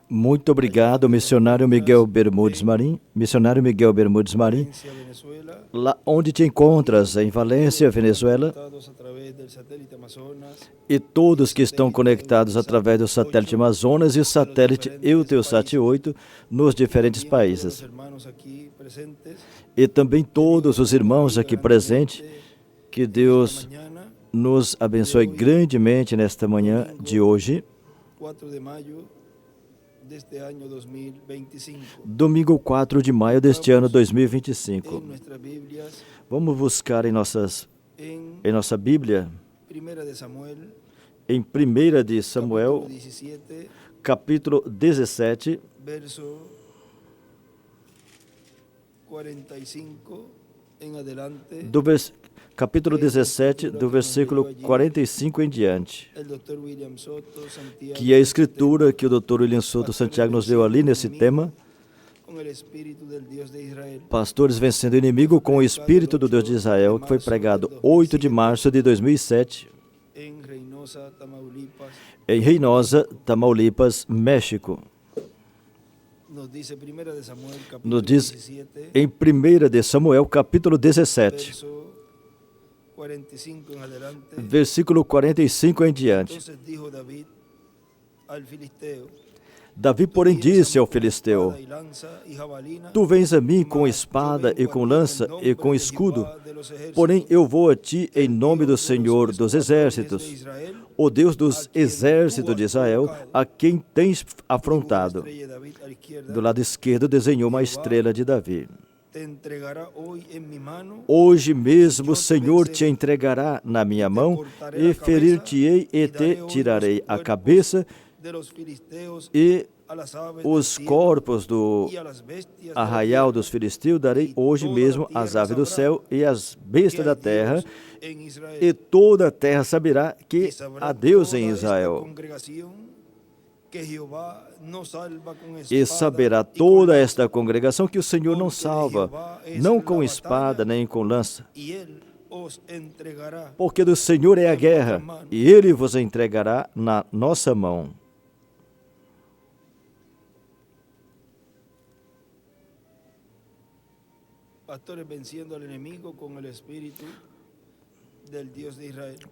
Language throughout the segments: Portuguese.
Muito obrigado, missionário Miguel Bermudes Marim. Missionário Miguel Bermudes Marim, lá onde te encontras, em Valência, Venezuela, e todos que estão conectados através do satélite Amazonas e o satélite Eutelsat 8 nos diferentes países. E também todos os irmãos aqui presentes, que Deus nos abençoe grandemente nesta manhã de hoje, domingo 4 de maio deste ano 2025. Vamos buscar em nossa Bíblia, em 1 de Samuel, capítulo 17, capítulo 17, do versículo 45 em diante, que é a escritura que o Dr. William Souto Santiago nos deu ali nesse tema, Pastores Vencendo o Inimigo com o Espírito do Deus de Israel, que foi pregado 8 de março de 2007, em Reynosa, Tamaulipas, México. Nos diz em 1 de Samuel, capítulo 17, versículo 45 em diante. Davi, porém, disse ao filisteu: Tu vens a mim com espada e com lança e com escudo, porém eu vou a ti em nome do Senhor dos exércitos, o Deus dos exércitos de Israel, a quem tens afrontado. Do lado esquerdo desenhou uma estrela de Davi. Hoje mesmo o Senhor te entregará na minha mão, e ferir-te-ei e te tirarei a cabeça, e os corpos do arraial dos filisteus darei hoje mesmo às aves do céu e às bestas da terra, e toda a terra saberá que há Deus em Israel. E saberá toda esta congregação que o Senhor não salva, não com espada nem com lança, porque do Senhor é a guerra, e Ele vos entregará na nossa mão.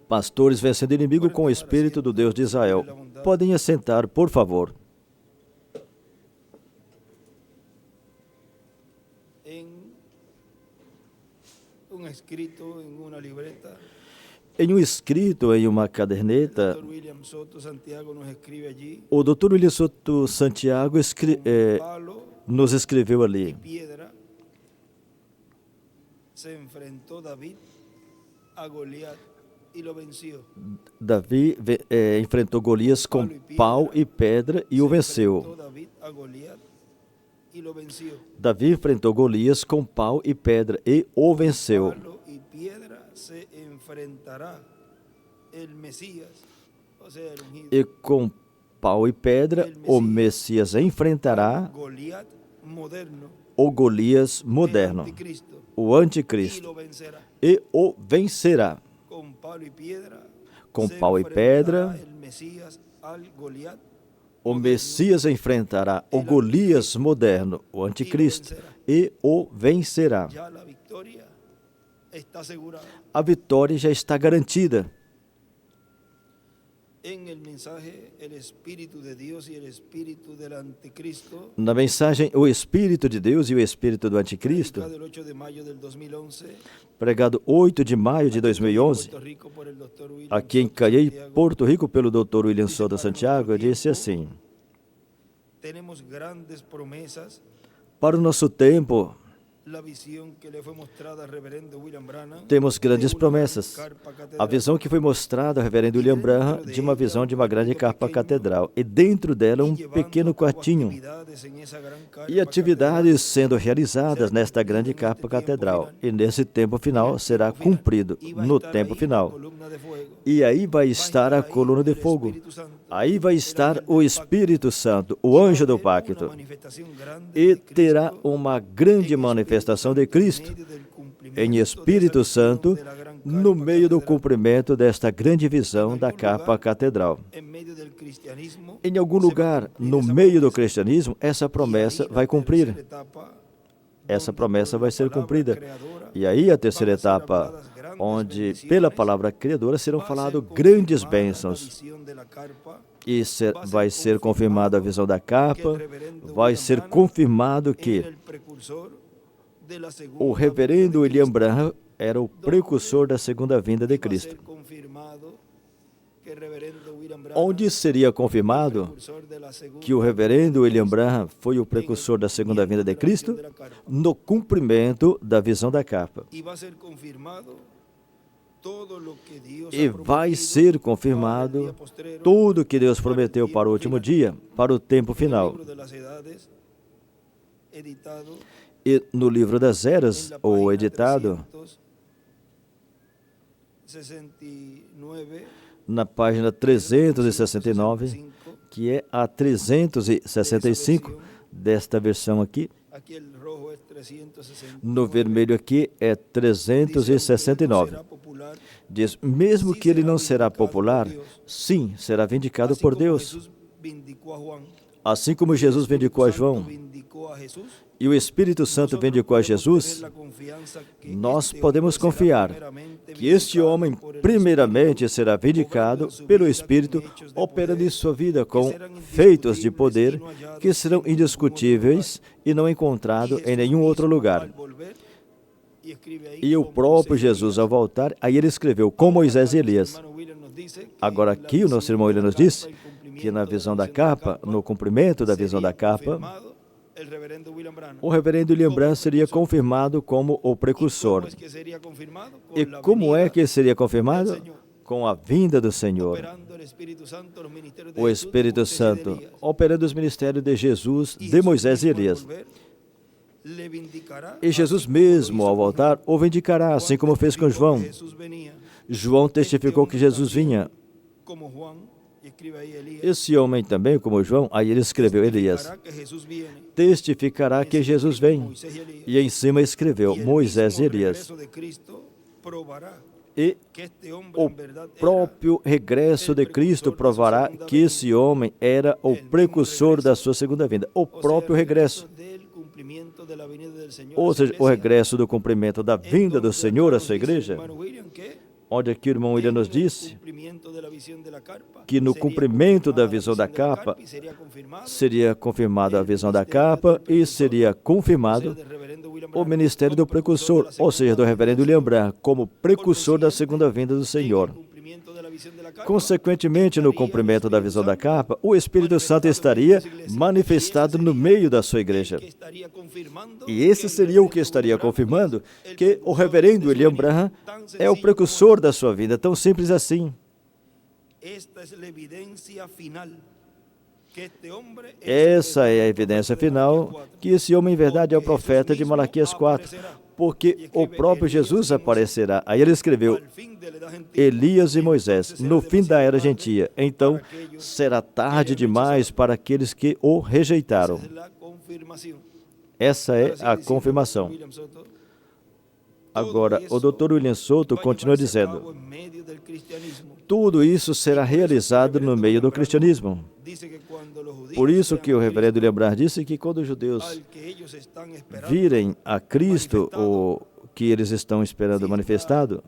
Pastores vencendo o inimigo com o Espírito do Deus de Israel. Podem assentar, por favor. Em um escrito, em uma caderneta, o Dr. William Souto Santiago nos escreveu ali: Davi enfrentou Golias com pau e pedra e o venceu. Davi enfrentou Golias com pau e pedra e o venceu. E com pau e pedra o Messias enfrentará o Golias moderno, o anticristo, e o vencerá. Com pau e pedra, o Messias enfrentará o Golias moderno, o anticristo, e o vencerá. A vitória já está garantida. Na mensagem, o Espírito de Deus e o Espírito do Anticristo, pregado 8 de maio de 2011, aqui em Caiei, Porto Rico, pelo Dr. William Souto Santiago, disse assim: para o nosso tempo, temos grandes promessas. A visão que foi mostrada ao reverendo William Branham de uma visão de uma grande capa catedral, e dentro dela um pequeno quartinho, e atividades sendo realizadas nesta grande capa catedral, e nesse tempo final será cumprido, no tempo final. E aí vai estar a coluna de fogo, aí vai estar o Espírito Santo, o anjo do pacto, e terá uma grande manifestação de Cristo em Espírito Santo no meio do cumprimento desta grande visão da capa catedral. Em algum lugar, no meio do cristianismo, essa promessa vai cumprir. Essa promessa vai ser cumprida. E aí a terceira etapa, onde pela palavra criadora serão faladas grandes bênçãos. E vai ser confirmada a visão da capa, vai ser confirmado que o reverendo William Branham era o precursor da segunda vinda de Cristo. Onde seria confirmado que o reverendo William Branham foi o precursor da segunda vinda de Cristo? No cumprimento da visão da capa. E vai ser confirmado tudo que Deus prometeu para o último dia, para o tempo final. E no livro das eras, ou editado, na página 369, que é a 365 desta versão aqui. No vermelho aqui é 369. Diz, mesmo que ele não será popular, sim, será vindicado por Deus. Assim como Jesus vindicou a João e o Espírito Santo vindicou a Jesus, nós podemos confiar que este homem, primeiramente, será vindicado pelo Espírito, operando em sua vida com feitos de poder que serão indiscutíveis e não encontrados em nenhum outro lugar. E o próprio Jesus, ao voltar, aí ele escreveu com Moisés e Elias. Agora aqui o nosso irmão William nos disse que na visão da capa, no cumprimento da visão da capa, o reverendo William Branham seria confirmado como o precursor. E como é que seria confirmado? Com a vinda do Senhor. O Espírito Santo, operando os ministérios de Jesus, de Moisés e Elias. E Jesus mesmo, ao voltar, o vindicará, assim como fez com João. João testificou que Jesus vinha. Esse homem também, como João, aí ele escreveu Elias, testificará que Jesus vem. E em cima escreveu Moisés e Elias. E o próprio regresso de Cristo provará que esse homem era o precursor da sua segunda vinda. O próprio regresso. Ou seja, o regresso do cumprimento da vinda do Senhor à sua igreja. Onde aqui o irmão William nos disse que no cumprimento da visão da capa seria confirmada a visão da capa e seria confirmado o ministério do precursor, ou seja, do reverendo William Branham, como precursor da segunda vinda do Senhor. Consequentemente, no cumprimento da visão da capa, o Espírito Santo estaria manifestado no meio da sua igreja. E esse seria o que estaria confirmando que o reverendo William Branham é o precursor da sua vida, tão simples assim. Essa é a evidência final que esse homem, em verdade, é o profeta de Malaquias 4, porque o próprio Jesus aparecerá. Aí ele escreveu Elias e Moisés, no fim da era gentia. Então, será tarde demais para aqueles que o rejeitaram. Essa é a confirmação. Agora, o Dr. William Souto continua dizendo, tudo isso será realizado no meio do cristianismo. Por isso que o reverendo William Branham disse que quando os judeus virem a Cristo, o que eles estão esperando manifestado,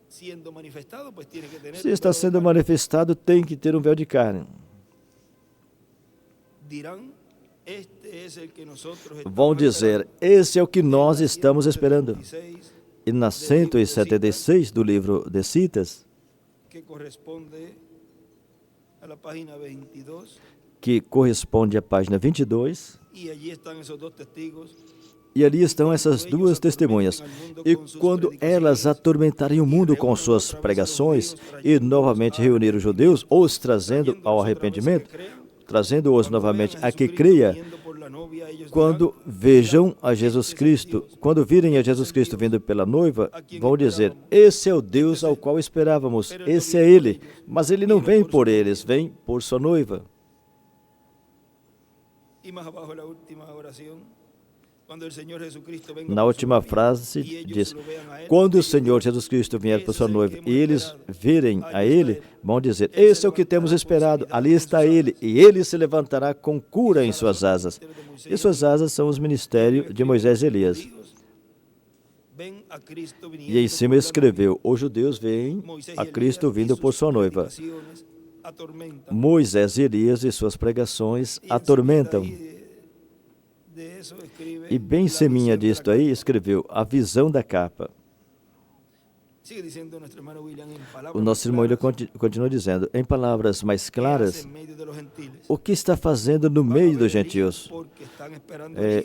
se está sendo manifestado, tem que ter um véu de carne. Vão dizer, esse é o que nós estamos esperando. E na 176 do livro de Citas, que corresponde à página 22, e ali estão essas duas testemunhas. E quando elas atormentarem o mundo com suas pregações e novamente reunir os judeus, os trazendo ao arrependimento, trazendo-os novamente a que creia, quando vejam a Jesus Cristo, quando virem a Jesus Cristo vindo pela noiva, vão dizer, esse é o Deus ao qual esperávamos, esse é Ele, mas Ele não vem por eles, vem por sua noiva. Na última frase diz: quando o Senhor Jesus Cristo vier para sua noiva e eles virem a Ele, vão dizer: esse é o que temos esperado, ali está Ele, e Ele se levantará com cura em suas asas. E suas asas são os ministérios de Moisés e Elias. E em cima escreveu: os judeus veem a Cristo vindo por sua noiva. Moisés e Elias e suas pregações atormentam. E bem em cima disto aí escreveu: a visão da capa. O nosso irmão William continua dizendo, em palavras mais claras, o que está fazendo no meio dos gentios?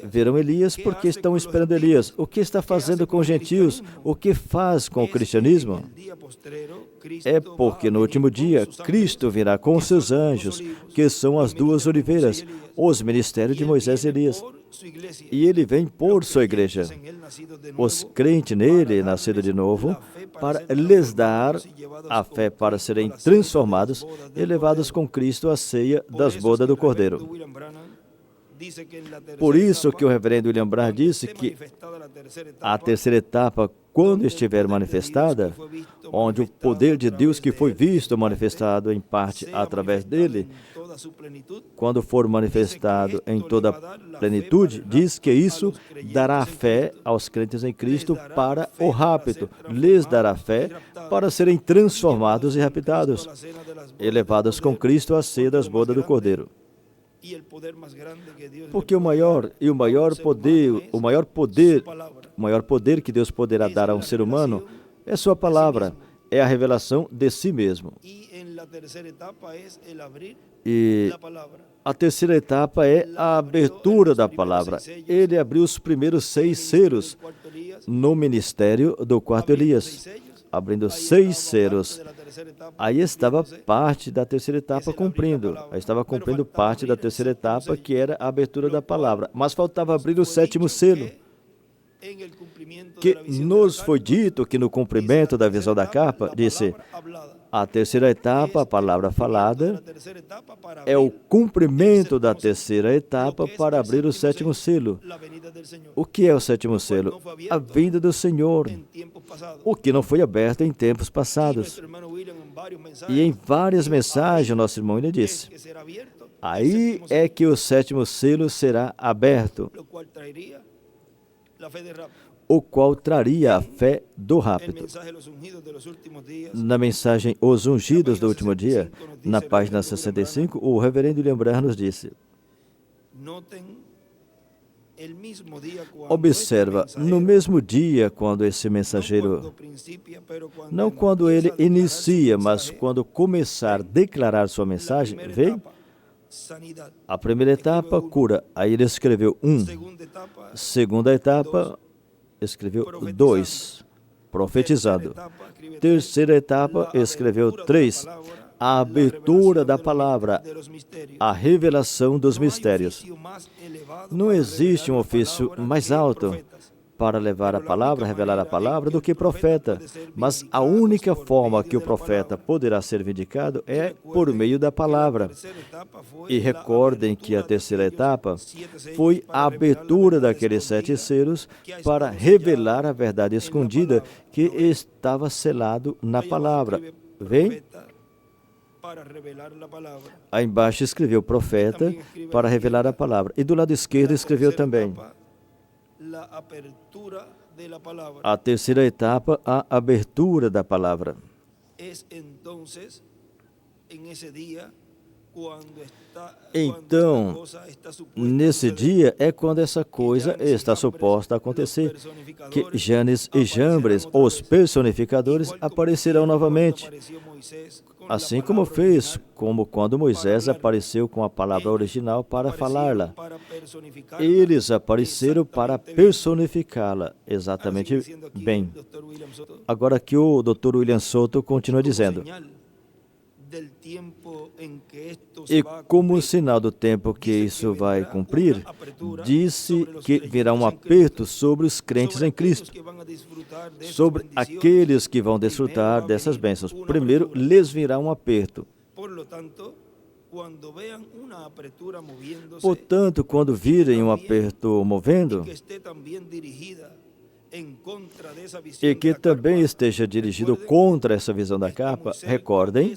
Verão Elias porque estão esperando Elias. O que está fazendo com os gentios? O que faz com o cristianismo? É porque no último dia Cristo virá com seus anjos, que são as duas oliveiras, os ministérios de Moisés e Elias. E ele vem por sua igreja, os crentes nele, nascidos de novo, para lhes dar a fé para serem transformados e levados com Cristo à ceia das bodas do Cordeiro. Por isso que o reverendo William Branham disse que a terceira etapa, quando estiver manifestada, onde o poder de Deus que foi visto manifestado em parte através dele, quando for manifestado em toda a plenitude, diz que isso dará fé aos crentes em Cristo para o rapto, lhes dará fé para serem transformados e raptados, e levados com Cristo à ceia das bodas do Cordeiro. Porque o maior poder que Deus poderá dar a um ser humano é sua palavra, é a revelação de si mesmo. E a terceira etapa é a abertura da palavra. Ele abriu os primeiros 6 selos no ministério do quarto Elias, abrindo 6 selos. Aí estava parte da terceira etapa cumprindo. Aí estava cumprindo parte da terceira etapa, que era a abertura da palavra. Mas faltava abrir o 7º selo, que nos foi dito que no cumprimento da visão da capa, disse, a terceira etapa, a palavra falada, é o cumprimento da terceira etapa para abrir o 7º selo. O que é o 7º selo? A vinda do Senhor, o que não foi aberto em tempos passados. E em várias mensagens, o nosso irmão ele disse, aí é que o 7º selo será aberto, o qual traria a fé do rapto. Na mensagem Os Ungidos do Último Dia, na página 65, o reverendo William Branham nos disse, observa, no mesmo dia, quando esse mensageiro, não quando ele inicia, mas quando começar a declarar sua mensagem, vem a primeira etapa, cura. Aí ele escreveu 1. Segunda etapa, escreveu 2, profetizado. Terceira etapa, escreveu 3, a abertura da palavra, a revelação dos mistérios. Não existe um ofício mais alto para levar a palavra, revelar a palavra, do que profeta. Mas a única forma que o profeta poderá ser vindicado é por meio da palavra. E recordem que a terceira etapa foi a abertura daqueles 7 selos para revelar a verdade escondida que estava selado na palavra. Vem? Aí embaixo escreveu profeta para revelar a palavra. E do lado esquerdo escreveu também a terceira etapa, a abertura da palavra. Então, nesse dia é quando essa coisa está suposta a acontecer, que Janes e Jambres, os personificadores, aparecerão novamente, assim como fez, como quando Moisés apareceu com a palavra original para falá-la. Eles apareceram para personificá-la, exatamente bem. Agora aqui o Dr. William Soto continua dizendo, e como sinal do tempo que isso vai cumprir, disse que virá um aperto sobre os crentes em Cristo, sobre aqueles que vão desfrutar dessas bênçãos. Primeiro, lhes virá um aperto. Portanto, quando virem um aperto movendo, e que também esteja dirigido contra essa visão da capa, recordem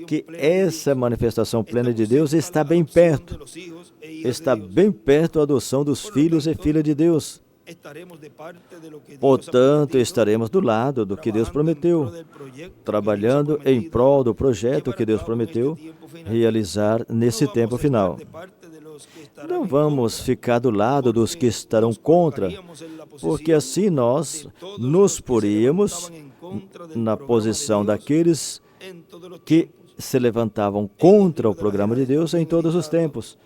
que essa manifestação plena de Deus está bem perto a adoção dos filhos e filhas de Deus. Portanto, estaremos do lado do que Deus prometeu, trabalhando em prol do projeto que Deus prometeu realizar nesse tempo final. Não vamos ficar do lado dos que estarão contra, porque assim nós nos poríamos na posição daqueles que se levantavam contra o programa de Deus em todos os tempos.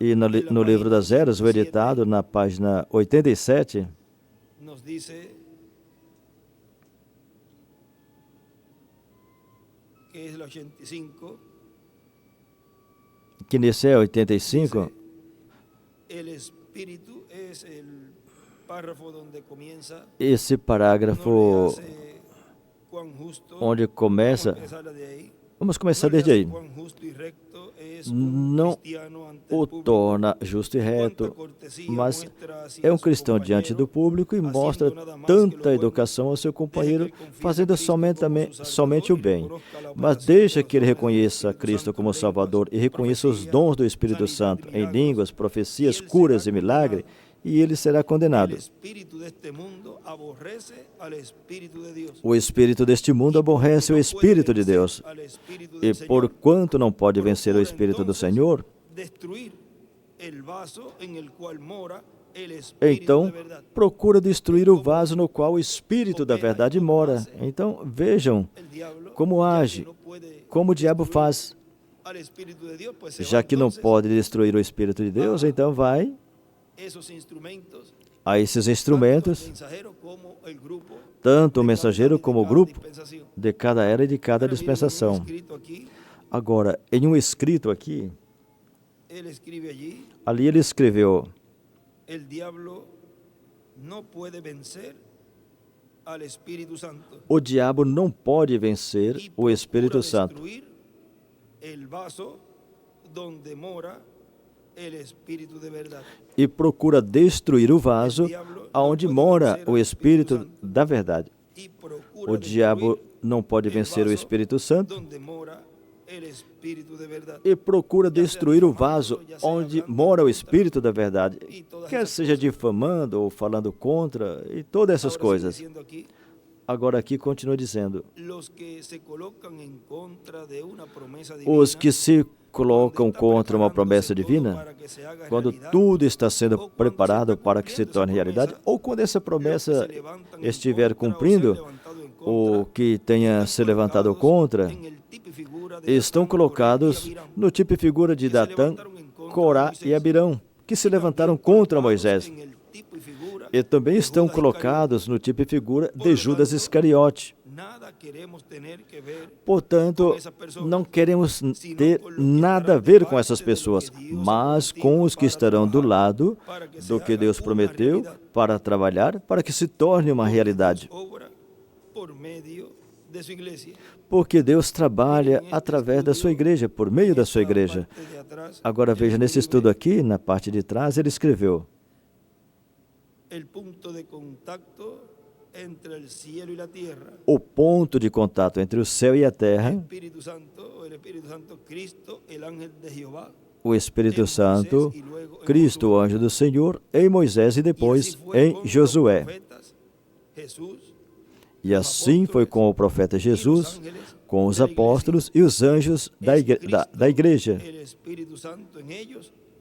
E no livro das Eras, o editado, na página 87, nos diz que é 85, que nesse é 85, esse parágrafo onde começa, vamos começar desde aí. Não o torna justo e reto, mas é um cristão diante do público e mostra tanta educação ao seu companheiro, fazendo somente o bem. Mas deixa que ele reconheça Cristo como Salvador e reconheça os dons do Espírito Santo em línguas, profecias, curas e milagres, e ele será condenado. O espírito deste mundo aborrece o Espírito de Deus. E porquanto não pode vencer o Espírito do Senhor, então procura destruir o vaso no qual o Espírito da verdade mora. Então vejam como age, como o diabo faz. Já que não pode destruir o Espírito de Deus, então vai a esses instrumentos, tanto o mensageiro como o grupo, de cada era e de cada dispensação. Agora, em um escrito aqui, ali ele escreveu: o diabo não pode vencer o Espírito Santo. E procura destruir o vaso onde mora o Espírito da verdade. O diabo não pode vencer o Espírito Santo e procura destruir o vaso onde mora o Espírito da verdade, quer seja difamando ou falando contra e todas essas coisas. Agora aqui continua dizendo: os que se colocam contra uma promessa divina, quando tudo está sendo preparado para que se torne realidade, ou quando essa promessa estiver cumprindo, o que tenha se levantado contra, estão colocados no tipo e figura de Datã, Corá e Abirão, que se levantaram contra Moisés. E também estão colocados no tipo e figura de Judas Iscariote. Portanto, não queremos ter nada a ver com essas pessoas, mas com os que estarão do lado do que Deus prometeu para trabalhar, para que se torne uma realidade. Porque Deus trabalha através da sua igreja, por meio da sua igreja. Agora veja, nesse estudo aqui, na parte de trás, ele escreveu: o ponto de contato entre o céu e a terra, o Espírito Santo, Cristo, o anjo do Senhor, em Moisés e depois em Josué. E assim foi com o profeta Jesus, com os apóstolos e os anjos da igreja.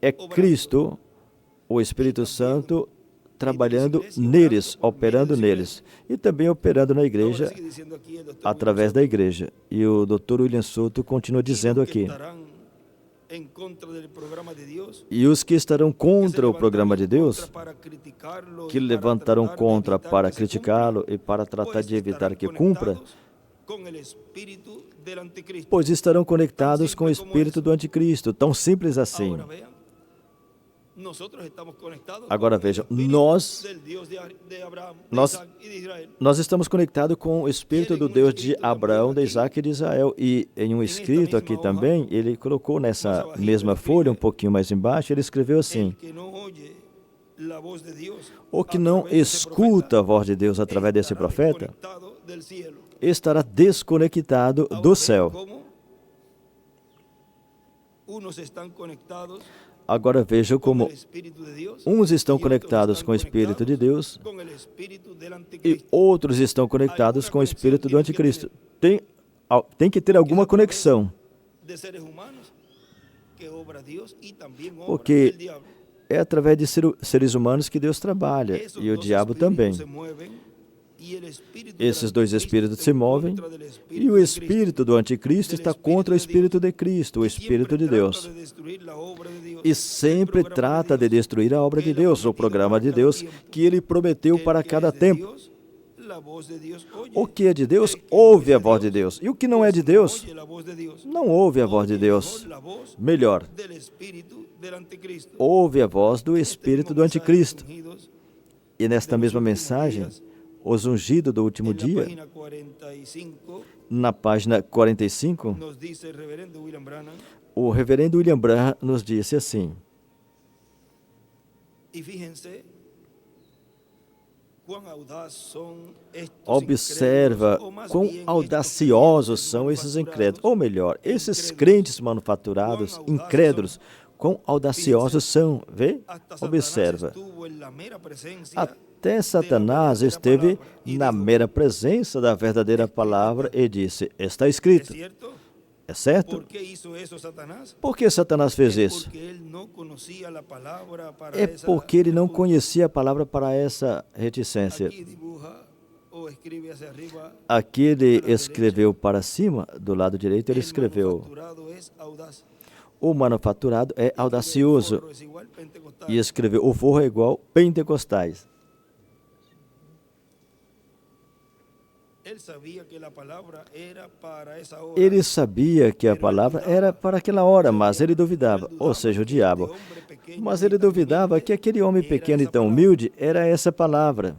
É Cristo, o Espírito Santo, trabalhando neles, operando neles, e também operando na igreja, através da igreja. E o Dr. William Souto continua dizendo aqui: e os que estarão contra o programa de Deus, que levantarão contra para criticá-lo e para tratar de evitar que cumpra, pois estarão conectados com o espírito do anticristo, tão simples assim. Agora vejam, nós estamos conectados com o Espírito do Deus de Abraão, de Isaac e de Israel. E em um escrito aqui também, ele colocou nessa mesma folha, um pouquinho mais embaixo, ele escreveu assim: o que não escuta a voz de Deus através desse profeta estará desconectado do céu. Agora vejam como uns estão conectados com o Espírito de Deus e outros estão conectados com o Espírito do Anticristo. Tem que ter alguma conexão, porque é através de seres humanos que Deus trabalha, e o diabo também. Esses dois espíritos se movem, e o espírito do Anticristo está contra o Espírito de Cristo, o Espírito de Deus. E sempre trata de destruir a obra de Deus, o programa de Deus, que Ele prometeu para cada tempo. O que é de Deus, ouve a voz de Deus. E o que não é de Deus, não ouve a voz de Deus. Melhor, ouve a voz do Espírito do Anticristo. E nesta mesma mensagem, os ungidos do último dia, na página 45, o reverendo William Branham nos disse assim: observa quão audaciosos são esses incrédulos, ou melhor, esses crentes manufaturados, incrédulos, quão audaciosos são. Vê? Observa. Até Satanás esteve na mera presença da verdadeira palavra e disse: está escrito. É certo? Por que Satanás fez isso? É porque ele não conhecia a palavra para essa reticência. Aqui ele escreveu para cima, do lado direito ele escreveu: o manufaturado é audacioso. E escreveu: o forro é igual pentecostais. Ele sabia que a palavra era para aquela hora, mas ele duvidava, ou seja, o diabo. Mas ele duvidava que aquele homem pequeno e tão humilde era essa palavra.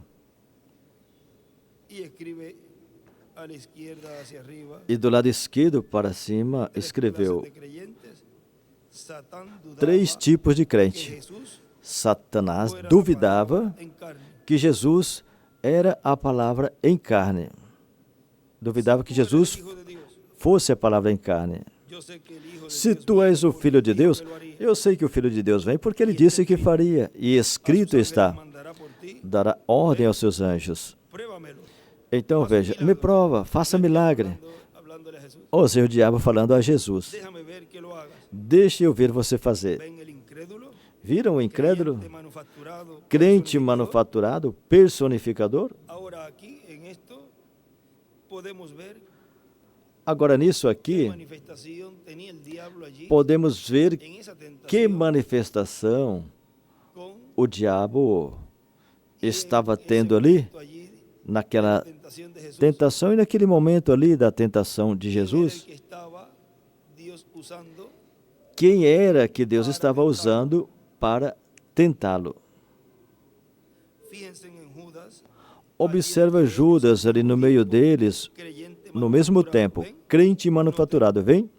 E do lado esquerdo para cima escreveu: 3 tipos de crente. Satanás duvidava que Jesus era a palavra em carne. Duvidava que Jesus fosse a palavra em carne. Se tu és o Filho de Deus, eu sei que o Filho de Deus vem porque ele disse que faria. E escrito está: dará ordem aos seus anjos. Então veja, me prova, faça milagre. Ou seja, o diabo falando a Jesus: deixe eu ver você fazer. Viram o incrédulo? Crente manufaturado, personificador? Agora, nisso aqui, podemos ver que manifestação o diabo estava tendo ali, naquela tentação e naquele momento ali da tentação de Jesus. Quem era que Deus estava usando para tentá-lo? Observa Judas ali no meio deles, no mesmo tempo, crente manufaturado, vem?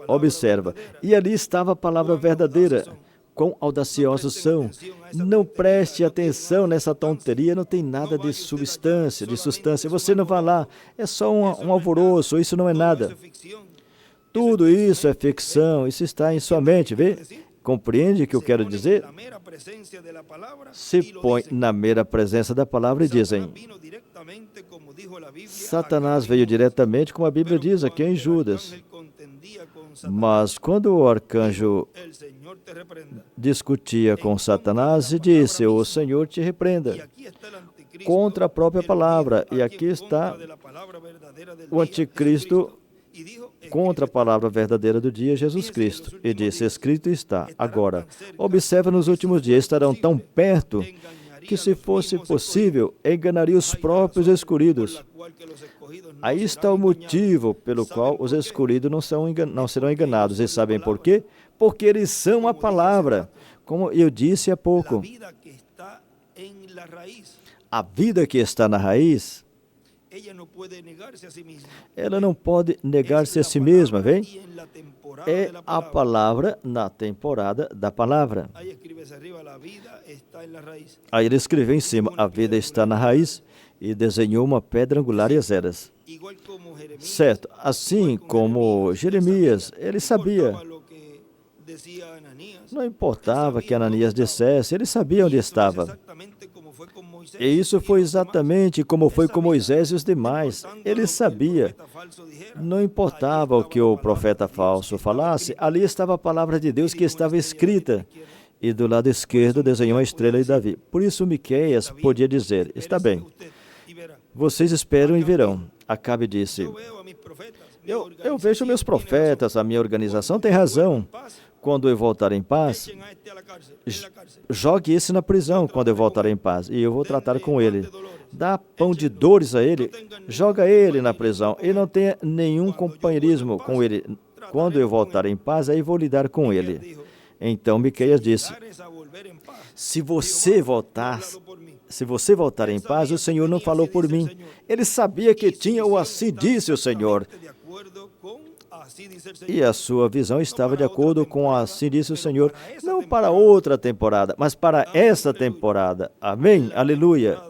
Observa. E ali estava a palavra verdadeira. Quão audaciosos são. Não preste atenção nessa tonteria, não tem nada de substância, de sustância. Você não vai lá, é só um alvoroço, isso não é nada. Tudo isso é ficção, isso está em sua mente, vê? Compreende o que eu quero dizer? Se põe na mera presença da palavra e dizem: Satanás veio diretamente, como a Bíblia diz aqui em Judas. Mas quando o arcanjo discutia com Satanás e disse: o Senhor te repreenda, contra a própria palavra. E aqui está o anticristo contra a palavra verdadeira do dia, Jesus Cristo. E disse: escrito está. Agora, observa, nos últimos dias estarão tão perto que, se fosse possível, enganaria os próprios escolhidos. Aí está o motivo pelo qual os escolhidos não serão enganados. E sabem por quê? Porque eles são a palavra. Como eu disse há la pouco, vida que está en la raíz, a vida que está na raiz, ella no puede negarse a sí misma. ela não pode Es negar-se a la si mesma, palabra vem? y en la temporada É de la a palabra. palavra na temporada da palavra. Ahí escribes arriba, la vida está en la raíz. Aí ele escreveu em cima, a vida está na raiz, e desenhou uma pedra angular e as eras. Igual como Jeremías, Certo, assim como Jeremias, ele sabia. importaba lo que decía Ananías. Não importava que Ananias dissesse, ele sabia onde estava. Exactamente como fue con Moisés E isso foi exatamente como foi com Moisés e os demais. Ele sabia. Não importava o que o profeta falso falasse, ali estava a palavra de Deus que estava escrita. E do lado esquerdo desenhou a estrela de Davi. Por isso Miqueias podia dizer, está bem, vocês esperam e verão. Acabe disse, eu vejo meus profetas, a minha organização tem razão. Quando eu voltar em paz, jogue esse na prisão quando eu voltar em paz, e eu vou tratar com ele. Dá pão de dores a ele, joga ele na prisão, e não tenha nenhum companheirismo com ele. Quando eu voltar em paz, aí vou lidar com ele. Então Miqueias disse, se você voltar em paz, o Senhor não falou por mim. Ele sabia que tinha o assim disse o Senhor. E a sua visão estava de acordo com assim disse o Senhor, não para outra temporada, mas para essa temporada. Amém? Aleluia.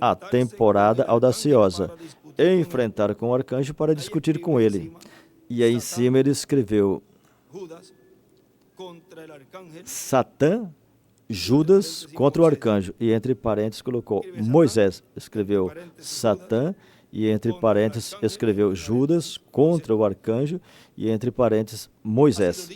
A temporada audaciosa. Enfrentar com o arcanjo para discutir com ele. E aí em cima ele escreveu, Satã, Judas contra o arcanjo. E entre parênteses colocou Moisés. Escreveu Satã. E entre parênteses escreveu Judas contra o arcanjo, e entre parênteses Moisés.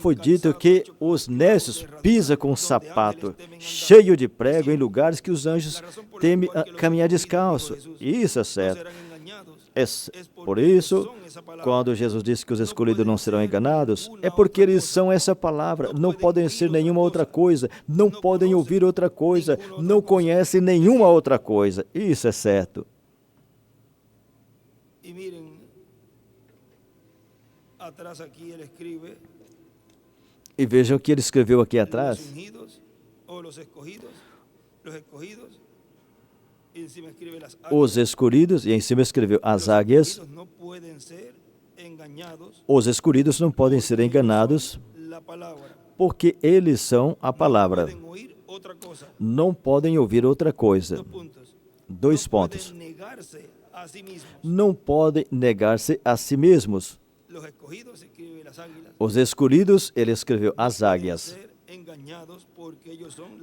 Foi dito que os nécios pisam com sapato cheio de prego em lugares que os anjos temem caminhar descalço. Isso é certo. Por isso, quando Jesus disse que os escolhidos não serão enganados, é porque eles são essa palavra, não podem ser nenhuma outra coisa, não podem ouvir outra coisa, não conhecem nenhuma outra coisa. Isso é certo. E mirem, atrás aqui ele escreve, e vejam o que ele escreveu aqui atrás. Os escolhidos, e em cima escreveu as águias. Os escolhidos não podem ser enganados, porque eles são a palavra. Não podem ouvir outra coisa. 2 pontos. Não podem negar-se a si mesmos. Os escolhidos, ele escreveu as águias.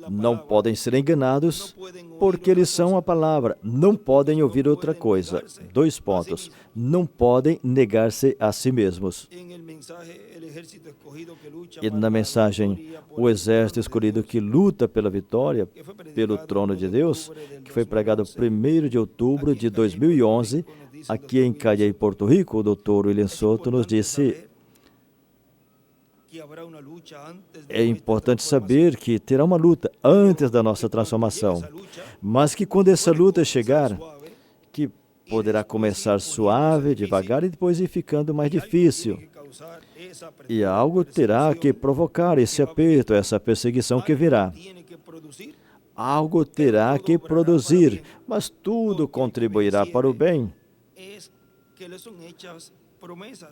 Não podem ser enganados, porque eles são a palavra. Não podem ouvir outra coisa. 2 pontos. Não podem negar-se a si mesmos. E na mensagem, o exército escolhido que luta pela vitória, pelo trono de Deus, que foi pregado 1º de outubro de 2011, aqui em Cayey, Porto Rico, o Dr. William Soto nos disse, é importante saber que terá uma luta antes da nossa transformação, mas que quando essa luta chegar, que poderá começar suave, devagar e depois ir ficando mais difícil. E algo terá que provocar esse aperto, essa perseguição que virá. Algo terá que produzir, mas tudo contribuirá para o bem.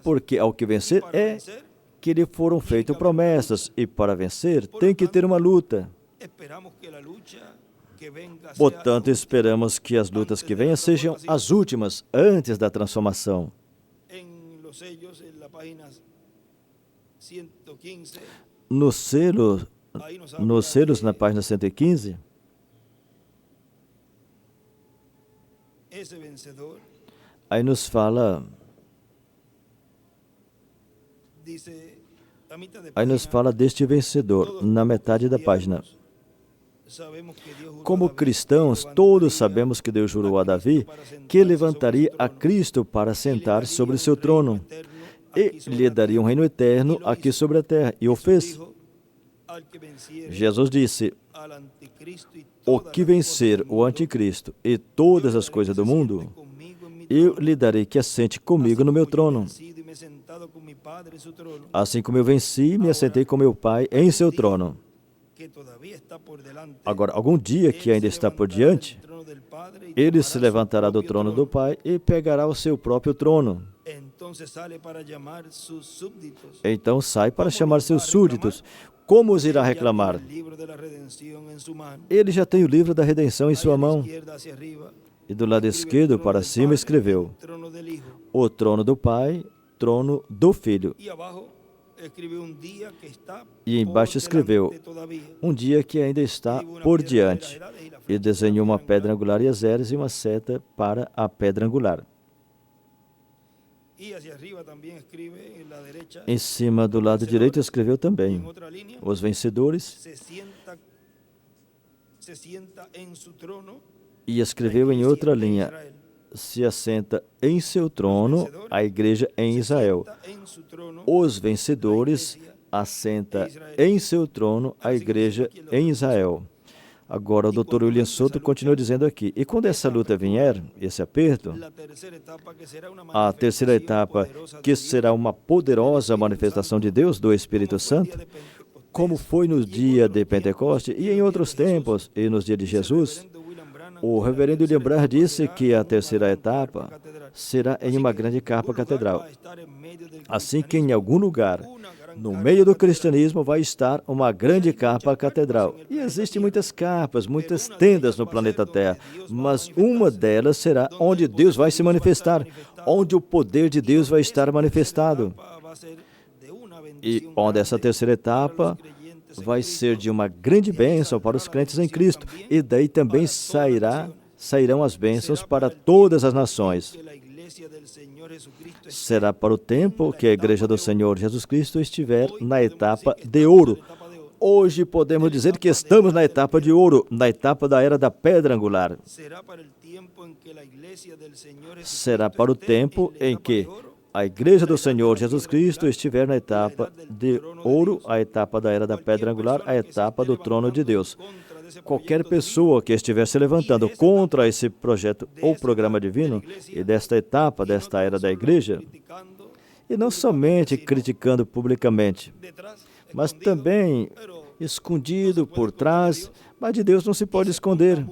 Porque ao que vencer é que lhe foram feitas promessas, e para vencer tem que ter uma luta. Portanto, esperamos que as lutas que venham sejam as últimas, antes da transformação. Nos selos, na página 115, aí nos fala deste vencedor, na metade da página. Como cristãos, todos sabemos que Deus jurou a Davi que levantaria a Cristo para sentar sobre o seu trono e lhe daria um reino eterno aqui sobre a terra. E o fez. Jesus disse, o que vencer o anticristo e todas as coisas do mundo, eu lhe darei que assente comigo no meu trono. sentado con mi Padre en su trono, Assim como eu venci, me assentei com meu Pai em seu trono. que todavía está por delante. Agora, algum dia que ainda está por diante, Del trono del Padre y ele tomará se su levantará do propio trono do Pai e pegará o seu próprio trono. Entonces sale para llamar sus súbditos. Então sai para chamar seus súditos. Como os irá Ya reclamar? tiene el libro de la redención en su mano. Ele já tem o livro da redenção em Ahí sua a la mão. izquierda hacia arriba, E do lado escribe esquerdo el trono para del cima Padre, escreveu: el trono del Hijo. o trono do Pai, trono do Filho. Y abajo escribe un día que está E embaixo escreveu: delante todavía. um dia que ainda está por diante. E desenhou uma pedra angular e as eras e uma seta para a pedra angular. Y hacia arriba también escribe en la derecha. Em cima do lado direito escreveu Y também: en otra línea os vencedores. se sienta en su trono. E escreveu em outra linha: se assenta em seu trono a igreja em Israel. Os vencedores assenta em seu trono a igreja em Israel. Agora o Dr. William Souto continua dizendo aqui: e quando essa luta vier, esse aperto, a terceira etapa, que será uma poderosa manifestação de Deus, do Espírito Santo, como foi no dia de Pentecoste e em outros tempos, e nos dias de Jesus, o reverendo William Branham disse que a terceira etapa será em uma grande capa catedral. Assim que em algum lugar, no meio do cristianismo, vai estar uma grande capa catedral. E existem muitas capas, muitas tendas no planeta Terra, mas uma delas será onde Deus vai se manifestar, onde o poder de Deus vai estar manifestado. E onde essa terceira etapa vai ser de uma grande bênção para os crentes em Cristo. E daí também sairão as bênçãos para todas as nações. Será para o tempo que a Igreja do Senhor Jesus Cristo estiver na etapa de ouro. Hoje podemos dizer que estamos na etapa de ouro, na etapa da era da pedra angular. Será para o tempo em que a Igreja do Senhor Jesus Cristo estiver na etapa de ouro, a etapa da era da pedra angular, a etapa do trono de Deus. Qualquer pessoa que estiver se levantando contra esse projeto ou programa divino e desta etapa, desta era da igreja, e não somente criticando publicamente, mas também escondido por trás, mas de Deus não se pode esconder,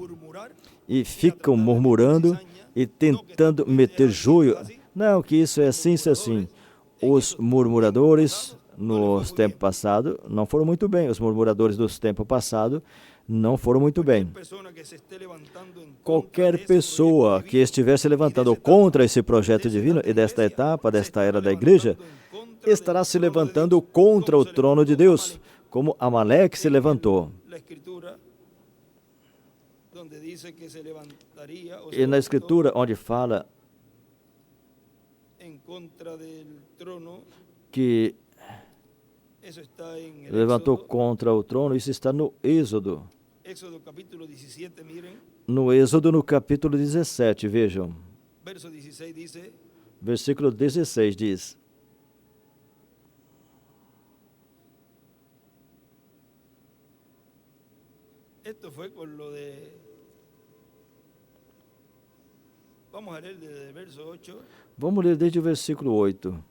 e ficam murmurando e tentando meter joio. Não, que isso é assim, isso é assim. Os murmuradores nos tempos passados não foram muito bem. Os murmuradores dos tempos passados não foram muito bem. Qualquer pessoa que estiver se levantando contra esse projeto divino e desta etapa, desta era da igreja, estará se levantando contra o trono de Deus, como Amaleque se levantou. E na Escritura, onde fala que levantou contra o trono, isso está no Êxodo. No Êxodo, no capítulo 17, vejam. Versículo 16 diz: Vamos ler desde o versículo 8.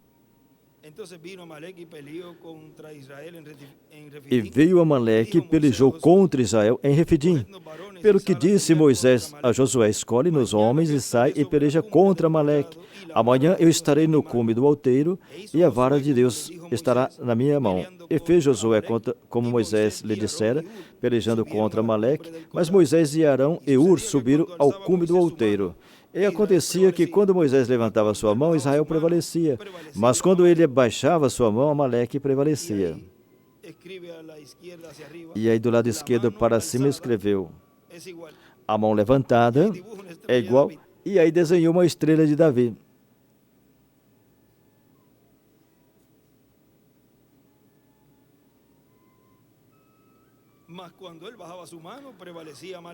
E veio Amaleque e pelejou contra Israel em Refidim. Pelo que disse Moisés a Josué: escolhe-nos homens e sai e peleja contra Amaleque. Amanhã eu estarei no cume do alteiro e a vara de Deus estará na minha mão. E fez Josué como Moisés lhe dissera, pelejando contra Amaleque. Mas Moisés e Arão e Ur subiram ao cume do alteiro. E acontecia que quando Moisés levantava sua mão, Israel prevalecia. Mas quando ele baixava sua mão, Amaleque prevalecia. E aí do lado esquerdo para cima escreveu: a mão levantada é igual. E aí desenhou uma estrela de Davi.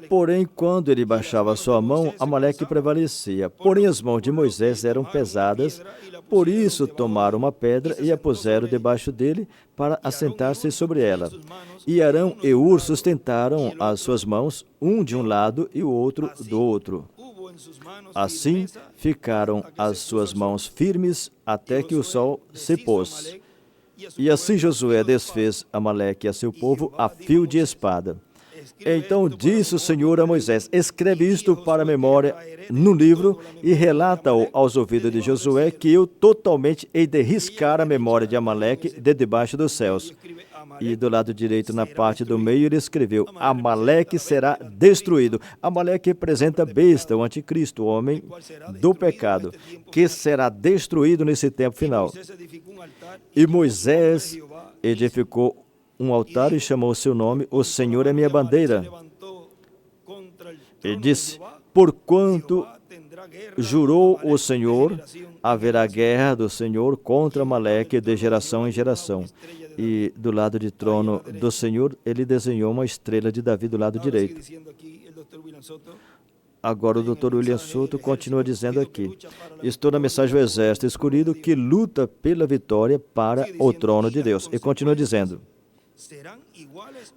Porém, quando ele baixava sua mão, Amaleque prevalecia. Porém, as mãos de Moisés eram pesadas, por isso tomaram uma pedra e a puseram debaixo dele para assentar-se sobre ela. E Arão e Ur sustentaram as suas mãos, um de um lado e o outro do outro. Assim ficaram as suas mãos firmes até que o sol se pôs. E assim Josué desfez Amaleque e a seu povo a fio de espada. Então disse o Senhor a Moisés: escreve isto para a memória no livro e relata-o aos ouvidos de Josué, que eu totalmente hei de riscar a memória de Amaleque de debaixo dos céus. E do lado direito, na parte do meio, ele escreveu: Amaleque será destruído. Amaleque representa a besta, o anticristo, o homem do pecado, que será destruído nesse tempo final. E Moisés edificou um altar e chamou o seu nome: O Senhor é minha bandeira. E disse: porquanto jurou o Senhor, haverá guerra do Senhor contra Amaleque de geração em geração. E do lado de trono do Senhor, ele desenhou uma estrela de Davi do lado direito. Agora o Dr. William Souto continua dizendo aqui: estou na mensagem do exército escolhido que luta pela vitória para o trono de Deus. E continua dizendo: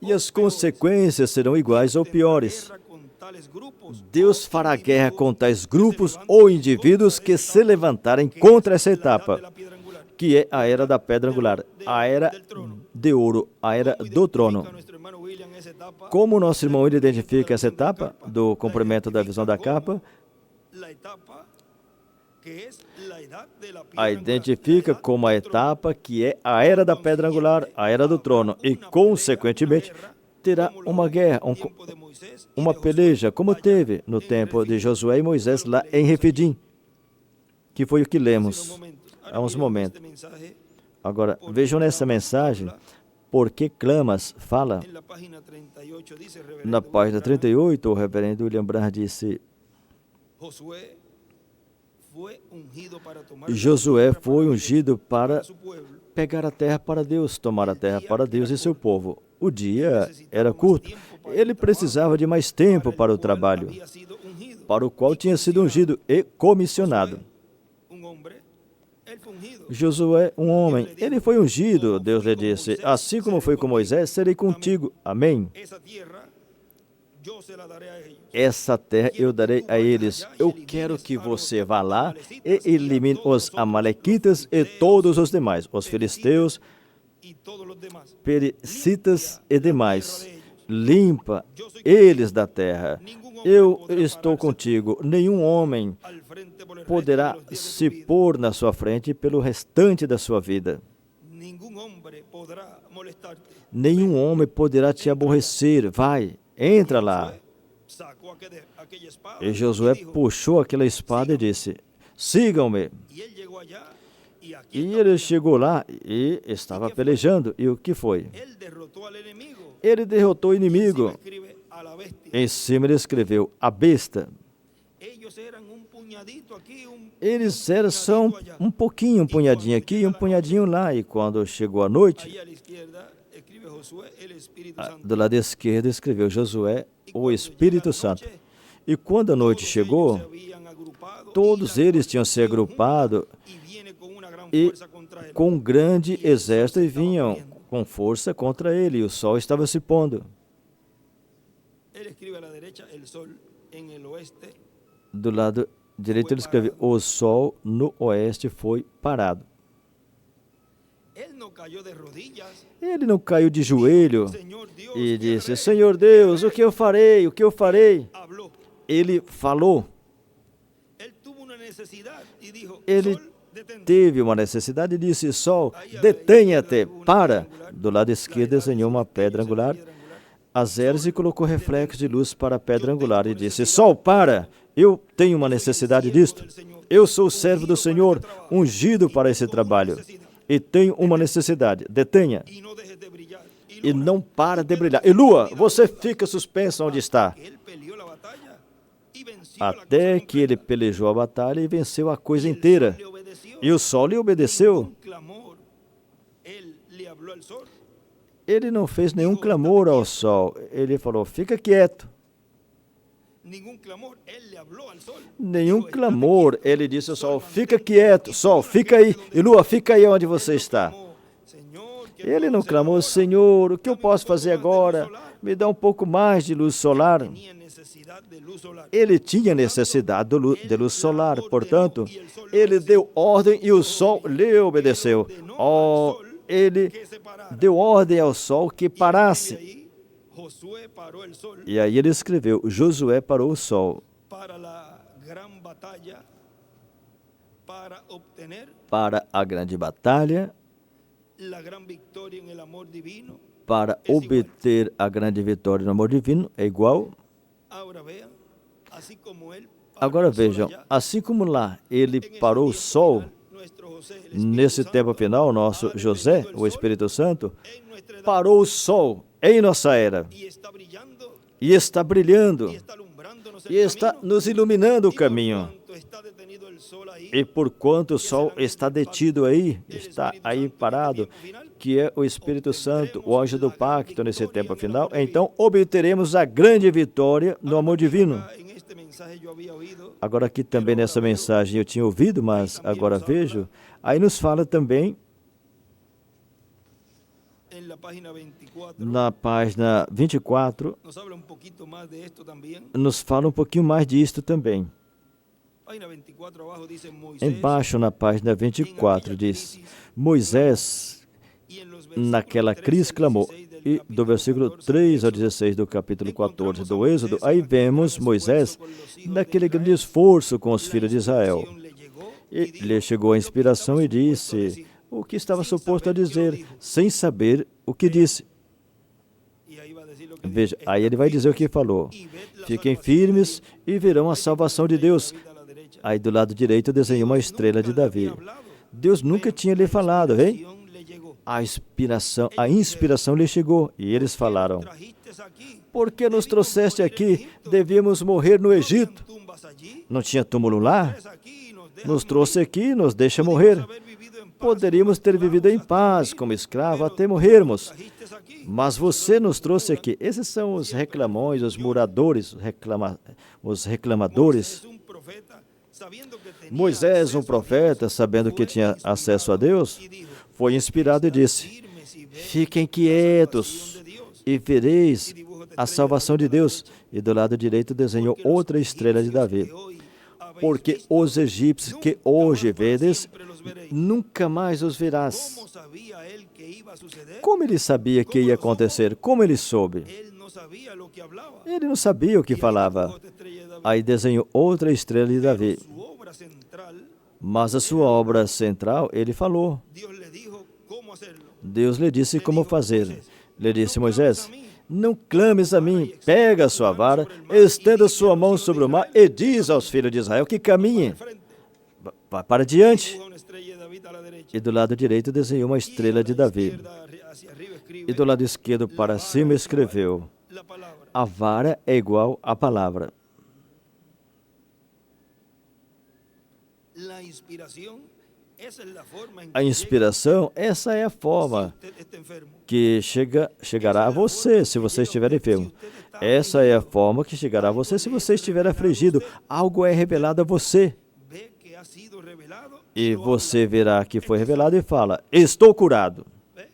e as consequências serão iguais ou piores. Deus fará guerra com tais grupos ou indivíduos que se levantarem contra essa etapa, que é a era da pedra angular, a era de ouro, a era do trono. Como o nosso irmão ele identifica essa etapa do cumprimento da visão da capa? A identifica como a etapa que é a era da pedra angular, a era do trono, e, consequentemente, terá uma guerra, uma peleja, como teve no tempo de Josué e Moisés lá em Refidim, que foi o que lemos há uns momentos. Agora, vejam nessa mensagem, por que clamas, fala. Na página 38, o reverendo William Branham disse: Josué foi ungido para pegar a terra para Deus, tomar a terra para Deus e seu povo. O dia era curto. Ele precisava de mais tempo para o trabalho, para o qual tinha sido ungido e comissionado. Josué, um homem, ele foi ungido. Deus lhe disse: assim como foi com Moisés, serei contigo. Amém. Essa terra eu darei a eles. Eu quero que você vá lá e elimine os amalequitas e todos os demais, os filisteus, pericitas e demais. Limpa eles da terra. Eu estou contigo. Nenhum homem poderá se pôr na sua frente pelo restante da sua vida. Nenhum homem poderá te aborrecer. Vai, entra lá. E Josué puxou aquela espada e disse: sigam-me. E ele chegou lá e estava pelejando. E o que foi? Ele derrotou o inimigo. Em cima ele escreveu: a besta. Eles eram só um pouquinho, um punhadinho aqui e um punhadinho lá. E quando chegou a noite, do lado esquerdo escreveu Josué, o Espírito Santo. E quando a noite chegou, todos eles tinham se agrupado e com um grande exército vinham com força contra ele. E o sol estava se pondo. Do lado direito ele escreve: o sol no oeste foi parado. Ele não caiu de joelho e disse: Senhor Deus, o que eu farei? O que eu farei? Ele falou. Ele teve uma necessidade e disse: sol, detenha-te, para. Do lado esquerdo desenhou uma pedra angular, as hélices, e colocou reflexo de luz para a pedra angular e disse: sol, para. Eu tenho uma necessidade disto. Eu sou o servo do Senhor, ungido para esse trabalho. E tenho uma necessidade. Detenha. E não para de brilhar. E lua, você fica suspensa onde está. Até que ele pelejou a batalha e venceu a coisa inteira. E o sol lhe obedeceu. Ele não fez nenhum clamor ao sol. Ele falou: fica quieto. Nenhum clamor. Ele disse ao sol: fica quieto. Sol, fica aí. E lua, fica aí onde você está. Ele não clamou: Senhor, o que eu posso fazer agora? me dá um pouco mais de luz solar. tenía necesidad de luz solar. Ele tinha necessidade de luz solar, portanto, ele deu ordem e o sol lhe obedeceu. Ele Que se parara. deu ordem ao sol que Y parasse. ahí, Josué paró el sol E aí ele escreveu, Josué parou o sol para la gran batalla, para obtener para a grande batalha, la gran victoria en el amor divino. para obter a grande vitória no amor divino, é igual. Ahora vean, así como él paró Agora el sol vejam, allá, assim como lá ele en ese parou o tiempo sol, final, nuestro José, el Espíritu nesse Santo, tempo final, o nosso ha José, detenido el o sol Espírito Santo, en nuestra edad parou o sol em nossa era y está brillando e está brilhando y está alumbrándonos el e está camino. nos iluminando o Y por caminho. cuanto está detenido el sol ahí, E por quanto o sol está detido aí, está aí parado, que é o Espírito Santo, o anjo do pacto nesse tempo final, então obteremos a grande vitória no amor divino. acá en este mensaje yo había oído Agora aqui também nessa mensagem eu tinha ouvido, mas agora vejo, aí nos fala também en la página 24, na página 24, nos habla un poquito más de esto también. nos fala um pouquinho mais disto também. Página 24 abajo dice Moisés Embaixo na página 24 diz, Moisés y en los versículos naquela 13 crise al clamou. 16 del E do capítulo versículo 14 3 ao de 16 do capítulo 14 do Êxodo, aí vemos Moisés naquele grande Israel, esforço com os la filhos de Israel. inspiración le llegó E y dijo lhe chegou a lo que inspiração estaba e supuesto a disse decir. o que estava suposto a dizer, sem saber o que disse. Y ahí va a decir lo que Veja, dice, aí ele vai dizer o que falou. y ved la Fiquem salvación firmes de Dios. e verão a salvação de Deus. David a la derecha. Aí do lado direito desenhou uma estrela de Nunca le Davi. había hablado. Deus nunca tinha lhe falado, hein? Inspiración le llegó. A inspiração lhe chegou. E eles falaram, Trajiste aquí. por que nos trouxeste aqui? Devíamos morrer no Egito. Tumbas allí. Não tinha túmulo lá? Traes aquí y nos dejas Nos morir. trouxe aqui e nos deixa morrer. Haber vivido en paz Poderíamos como ter vivido em esclavos paz hasta como morir, escravo pero até morrermos. trajiste aquí. Mas você nos trouxe aqui. Esses são os reclamões, os muradores, os reclamadores. Moisés, un profeta, sabiendo que tenía Moisés, um acceso a profeta, Dios, sabendo que fue tinha acesso a Deus, y dijo, foi inspirado e disse, firmes y ved fiquem la quietos salvación de Dios. e vereis a salvação de Deus. E do lado direito desenhou Porque los outra estrela de egipcios Davi. que hoy habéis Porque visto, os egípcios que nunca hoje más para vedes, siempre los veréis. nunca mais os verás. ¿Cómo sabía él que iba a suceder? Como ele sabia que ia acontecer? Como ele soube? Él no sabía lo que hablaba. Ele não sabia o que Y ahí falava. dibujó esta estrella de David. Aí desenhou outra estrela de Davi. Pero su obra central, Mas a sua obra central, ele falou. Dios le dijo cómo hacerlo. Deus lhe disse como fazer. Lhe disse Moisés, não clames a mim, pega a sua vara, estenda sua mão sobre o mar e diz aos filhos de Israel que caminhem. Frente, Vá para diante. dibuja una estrella de David a la derecha. E do lado direito desenhou uma estrela de Davi. Hacia arriba escribe E do lado esquerdo para cima escreveu, la palabra. a vara é igual à palavra. La inspiración, esa es la forma en A que inspiração, essa é a llega forma si usted está enfermo. que chegará a você se você estiver enfermo. Essa é a forma que chegará a você se você estiver afligido. Algo é revelado a você. Ve que ha sido revelado E lo você verá que foi revelado e fala, estou curado. habla.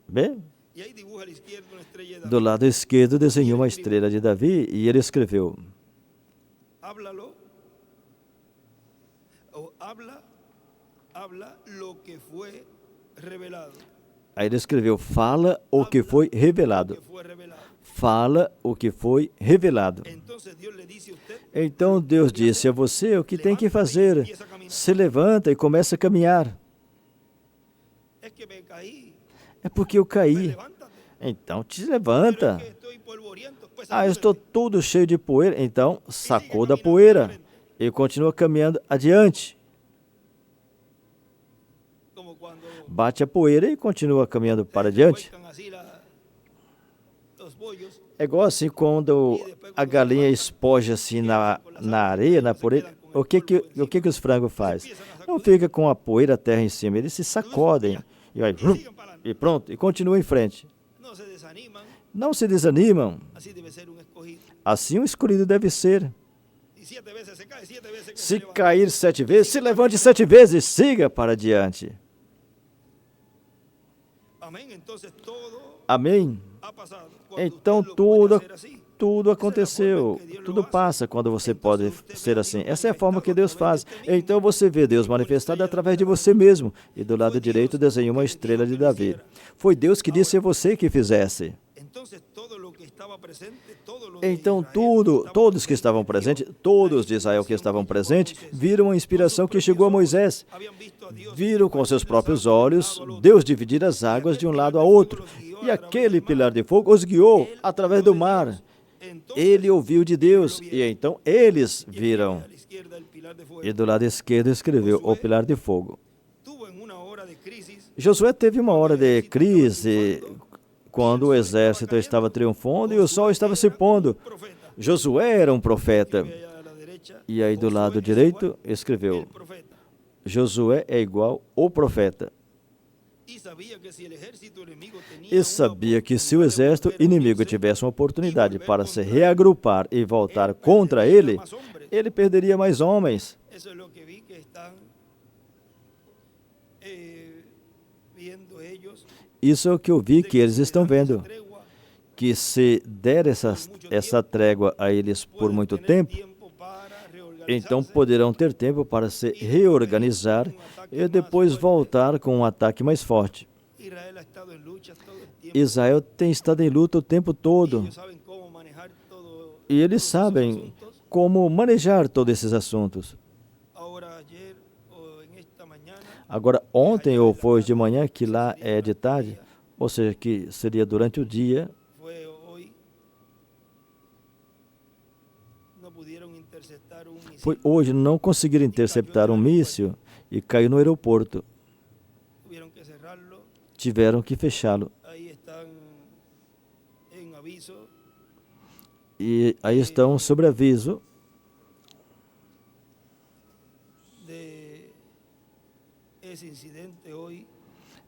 Vê? Ve? Y ahí dibuja a la izquierda una estrella de Do David. lado esquerdo desenhou uma estrela de Davi e ele escreveu, Háblalo. O habla lo que fue revelado. aí ele escreveu, fala o que foi revelado. Que fue revelado. Fala o que foi revelado. Entonces Dios le dice a usted, Então Deus disse a você o que tem que fazer. Se levanta e começa a caminhar. es que me caí, É porque eu pues caí. levántate. Então te Pero levanta. es que estoy polvoriento, pues Ah, eu sacúdete. estou todo cheio de poeira. Então sacou da poeira e continua caminhando adiante. Como cuando Bate a poeira e continua caminhando para adiante. revuelcan así los bollos, É igual assim quando a galinha espoja assim na areia, na poeira. O que os frangos faz? Não fica com a poeira, a terra em cima. Eles se sacodem. E, vai, sigan para adelante. e pronto, e continua em frente. No se desaniman, Não se desanimam. así debe ser un escogido. Assim o escolhido deve ser. Y 7 veces se cae, 7 veces que Se levanta. cair 7 vezes, se levante 7 vezes, siga para diante. Amén. Entonces todo Amém? ha pasado. Então tudo aconteceu, tudo passa quando você pode ser assim. Essa é a forma que Deus faz. Então você vê Deus manifestado através de você mesmo. E do lado direito desenhou uma estrela de Davi. Foi Deus que disse a você que fizesse. Então todos que estavam presentes, todos de Israel que estavam presentes, viram a inspiração que chegou a Moisés. Viram com seus próprios olhos Deus dividir as águas de um lado a outro. E aquele pilar de fogo os guiou através do mar. Ele ouviu de Deus e então eles viram. E do lado esquerdo escreveu o pilar de fogo. Josué teve uma hora de crise quando o exército estava triunfando e o sol estava se pondo. Josué era um profeta. E aí do lado direito escreveu: Josué é igual ao profeta. E sabia que se o exército inimigo tivesse uma oportunidade para se reagrupar e voltar contra ele, ele perderia mais homens. Isso é o que eu vi que eles estão vendo. Que se der essa trégua a eles por muito tempo, então poderão ter tempo para se reorganizar e depois voltar com um ataque mais forte. Israel tem estado em luta o tempo todo. E eles sabem como manejar todos esses assuntos. Agora, ontem ou foi hoje de manhã, que lá é de tarde, ou seja, que seria durante o dia, foi hoje, não conseguiram interceptar um míssil e caiu no aeroporto. Tiveram que fechá-lo. E aí estão sobre aviso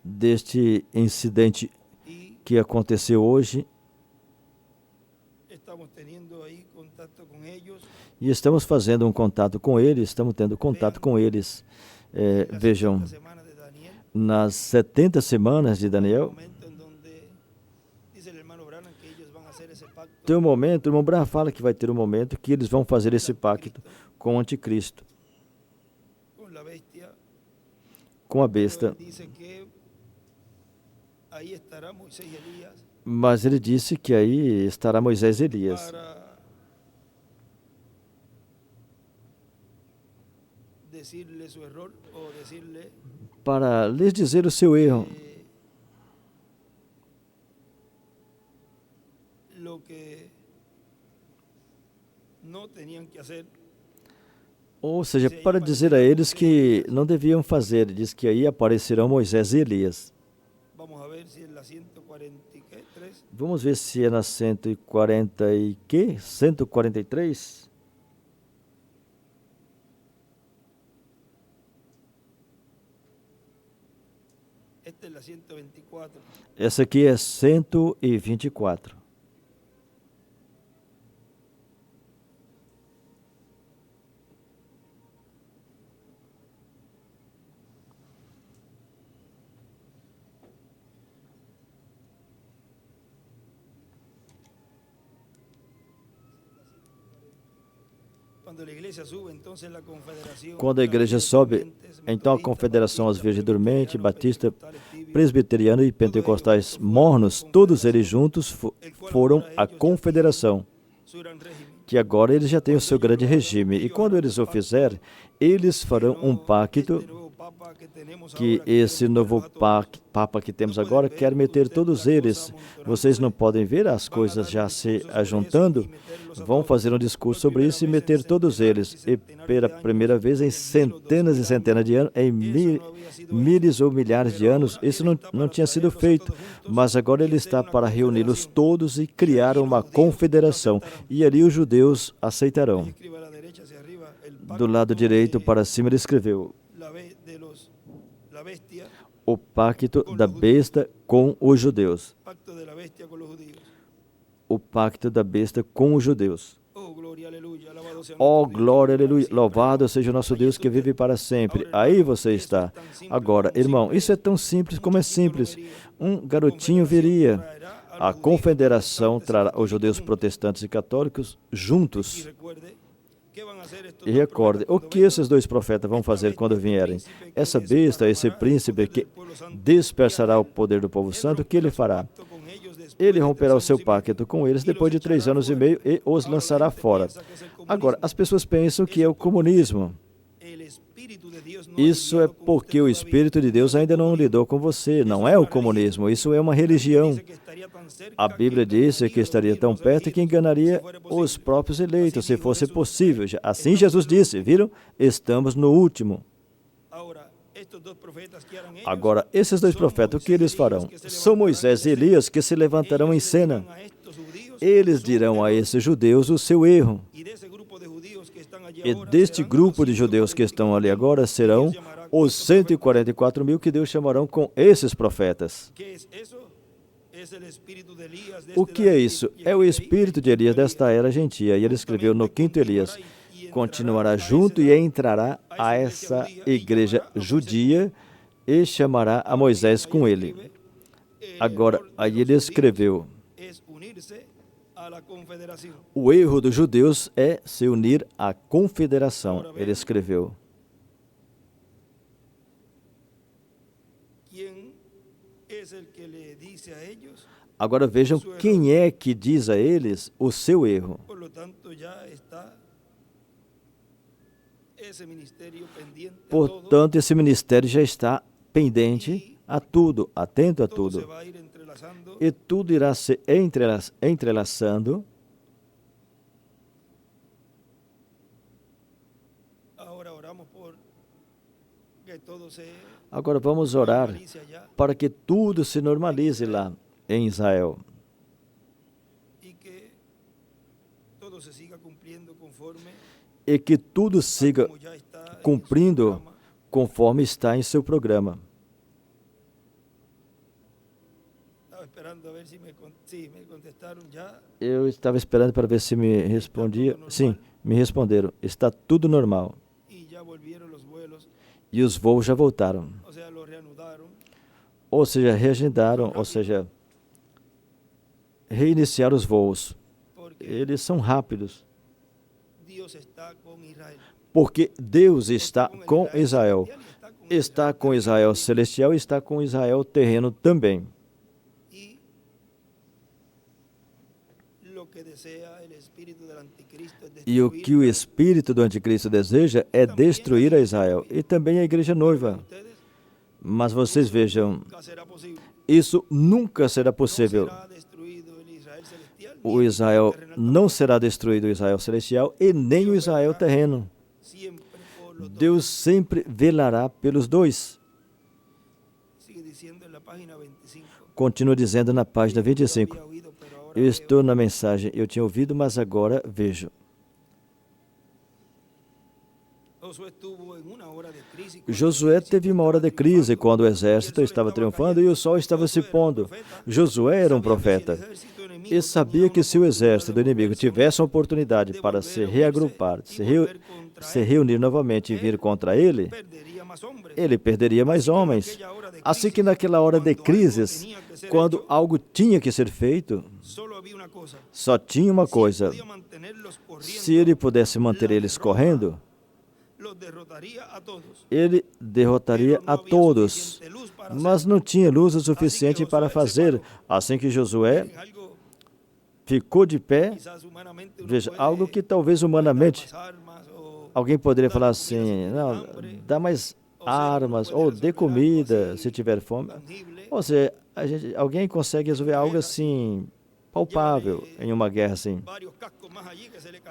deste incidente que aconteceu hoje. E estamos fazendo um contato com eles, estamos tendo contato com eles. Vejam, nas 70 semanas de Daniel, tem um momento, o irmão Branham fala que vai ter um momento que eles vão fazer esse pacto com o anticristo, com a besta. Mas ele disse que aí estará Moisés e Elias. Para lhes dizer o seu erro. Ou seja, para dizer a eles que não deviam fazer. Diz que aí aparecerão Moisés e Elias. Vamos ver se é na 140 e quê? 143? Essa aqui é 124. Quando a igreja sobe, então a confederação As Virgens Dormentes, Batista, Presbiteriana e Pentecostais mornos, todos eles juntos foram a confederação, que agora eles já têm o seu grande regime. E quando eles o fizerem, eles farão um pacto que esse novo Papa que temos agora quer meter todos eles. Vocês não podem ver as coisas já se ajuntando? Vão fazer um discurso sobre isso e meter todos eles. E pela primeira vez em centenas e centenas de anos, em milhares ou milhares de anos, isso não tinha sido feito. Mas agora ele está para reuni-los todos e criar uma confederação. E ali os judeus aceitarão. Do lado direito para cima ele escreveu: o pacto da besta com os judeus. O pacto da besta com os judeus. Oh, glória, aleluia. Louvado seja o nosso Deus que vive para sempre. Aí você está. Agora, irmão, isso é tão simples como é simples. Um garotinho viria A confederação trará os judeus protestantes e católicos juntos. E recorde, o que esses dois profetas vão fazer quando vierem? Essa besta, esse príncipe que dispersará o poder do povo santo, o que ele fará? Ele romperá o seu pacto com eles depois de 3 anos e meio e os lançará fora. Agora, as pessoas pensam que é o comunismo. Isso é porque o Espírito de Deus ainda não lidou com você. Não é o comunismo, isso é uma religião. A Bíblia disse que estaria tão perto que enganaria os próprios eleitos, se fosse possível. Assim Jesus disse, viram? Estamos no último. Agora, esses dois profetas, o que eles farão? São Moisés e Elias que se levantarão em cena. Eles dirão a esses judeus o seu erro. E deste grupo de judeus que estão ali agora serão os 144 mil que Deus chamarão com esses profetas. O que é isso? É o espírito de Elias desta era gentia. E ele escreveu no 5º Elias, continuará junto e entrará a essa igreja judia e chamará a Moisés com ele. Agora, aí ele escreveu, o erro dos judeus é se unir à confederação. Ele escreveu. Agora vejam quem é que diz a eles o seu erro. Portanto, esse ministério já está pendente a tudo, atento a tudo. E tudo irá se entrelaçando. Agora vamos orar para que tudo se normalize lá em Israel. E que tudo siga cumprindo conforme está em seu programa. Eu estava esperando para ver se me respondia. Sim, me responderam. Está tudo normal. E os voos já voltaram. Ou seja, reagendaram, ou seja, reiniciaram os voos. Eles são rápidos. Porque Deus está com Israel. Está com Israel celestial e está com Israel terreno também. E o que o espírito do anticristo deseja é destruir a Israel e também a igreja noiva. Mas vocês vejam, isso nunca será possível. O Israel não será destruído, o Israel celestial, e nem o Israel terreno. Deus sempre velará pelos dois. Continua dizendo na página 25. Eu estou na mensagem, eu tinha ouvido, mas agora vejo. Josué teve uma hora de crise quando o exército estava triunfando e o sol estava se pondo. Josué era um profeta e sabia que se o exército do inimigo tivesse uma oportunidade para se reagrupar, se reunir novamente e vir contra ele, ele perderia mais homens. Assim que naquela hora de crises, quando algo tinha que ser feito, só tinha uma coisa. Se ele pudesse manter eles correndo, ele derrotaria a todos. Mas não tinha luz o suficiente para fazer. Assim que Josué ficou de pé, veja, algo que talvez humanamente alguém poderia falar assim, não, dá mais armas, ou dê comida, se tiver fome. Ou seja, alguém consegue resolver algo assim, palpável, em uma guerra assim.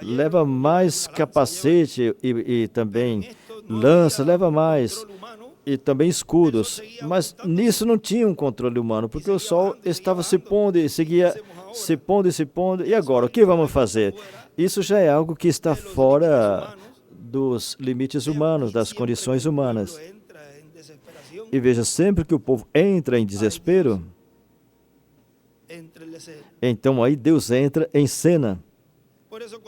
Leva mais capacete e também lança, leva mais, e também escudos. Mas nisso não tinha um controle humano, porque o sol estava se pondo e seguia se pondo e se pondo. E agora, o que vamos fazer? Isso já é algo que está fora dos limites humanos, das condições humanas. E veja, sempre que o povo entra em desespero, então aí Deus entra em cena. Por isso,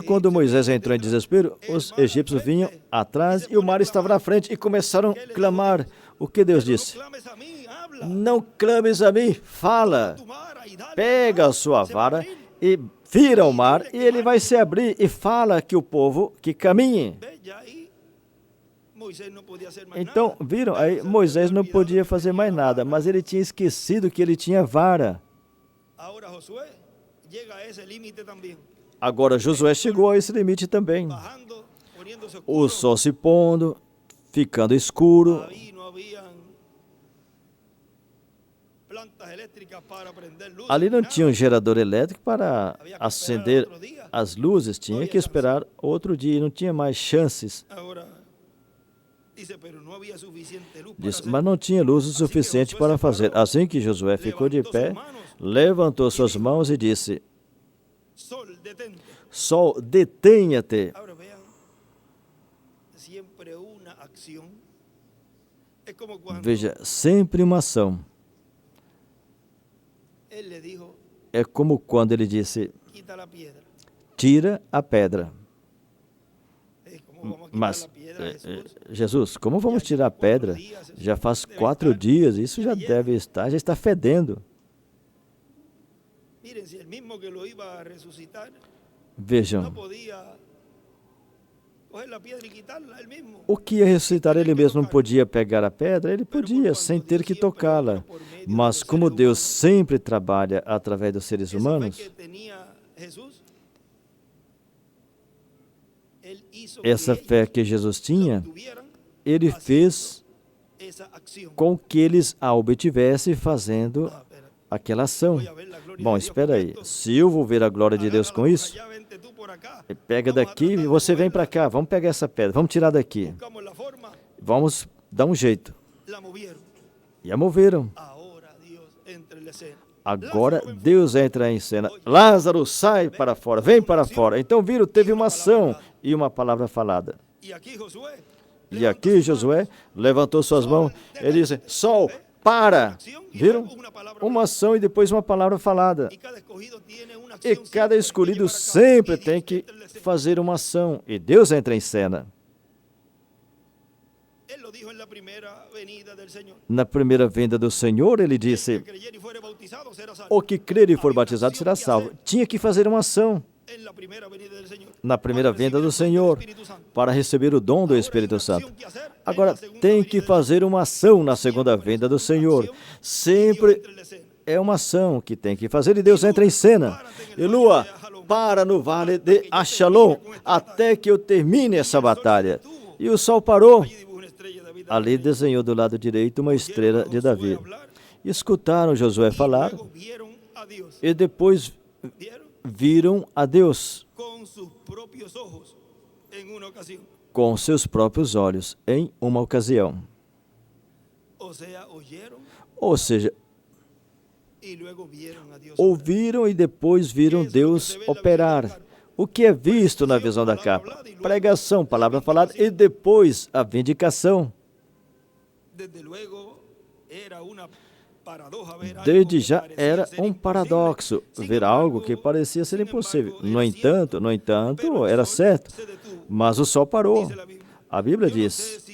quando Moisés entrou em desespero, os egípcios vinham atrás e o mar estava na frente e começaram a clamar. O que Deus disse? não clames a mim, fala. Pega a sua vara e vira o mar, e ele vai se abrir, e fala que o povo que caminhe. Então, viram? Aí Moisés não podia fazer mais nada, mas ele tinha esquecido que ele tinha vara. Agora Josué chegou a esse limite também. O sol se pondo, ficando escuro. Ali não tinha um gerador elétrico para acender as luzes, tinha que esperar outro dia, não tinha mais chances. Diz, mas não tinha luz o suficiente para fazer. Assim que Josué ficou de pé, levantou suas mãos e disse: Sol, detenha-te. Veja, sempre uma ação. É como quando ele disse: tira a pedra. Mas, Jesus, como vamos tirar a pedra? Já faz 4 dias, isso já está fedendo. Vejam, o que ia ressuscitar ele mesmo não podia pegar a pedra? Ele podia, sem ter que tocá-la. Mas como Deus sempre trabalha através dos seres humanos, essa fé que Jesus tinha, ele fez com que eles a obtivessem fazendo aquela ação. Bom, espera aí, se eu vou ver a glória de Deus com isso, pega daqui e você vem para cá, vamos pegar essa pedra, vamos tirar daqui, vamos dar um jeito. E a moveram. Agora Deus entra em cena. Lázaro, sai para fora, vem para fora. Então viram, teve uma ação e uma palavra falada. E aqui Josué levantou suas mãos, ele disse: Sol, para. Viram? Uma ação e depois uma palavra falada. E cada escolhido sempre tem que fazer uma ação. E Deus entra em cena. Na primeira vinda do Senhor, ele disse: o que crer e for batizado será salvo. Tinha que fazer uma ação na primeira vinda do Senhor para receber o dom do Espírito Santo. Agora, tem que fazer uma ação na segunda vinda do Senhor. Sempre é uma ação que tem que fazer e Deus entra em cena. E lua, para no vale de Achalon até que eu termine essa batalha. E o sol parou. Ali desenhou do lado direito uma estrela de Davi. Escutaram Josué falar e depois viram a Deus com seus próprios olhos em uma ocasião. Ou seja, ouviram e depois viram Deus operar. O que é visto na visão da capa? Pregação, palavra falada e depois a vindicação. Desde já era um paradoxo ver algo que parecia ser impossível. No entanto, era certo. Mas o sol parou. A Bíblia diz: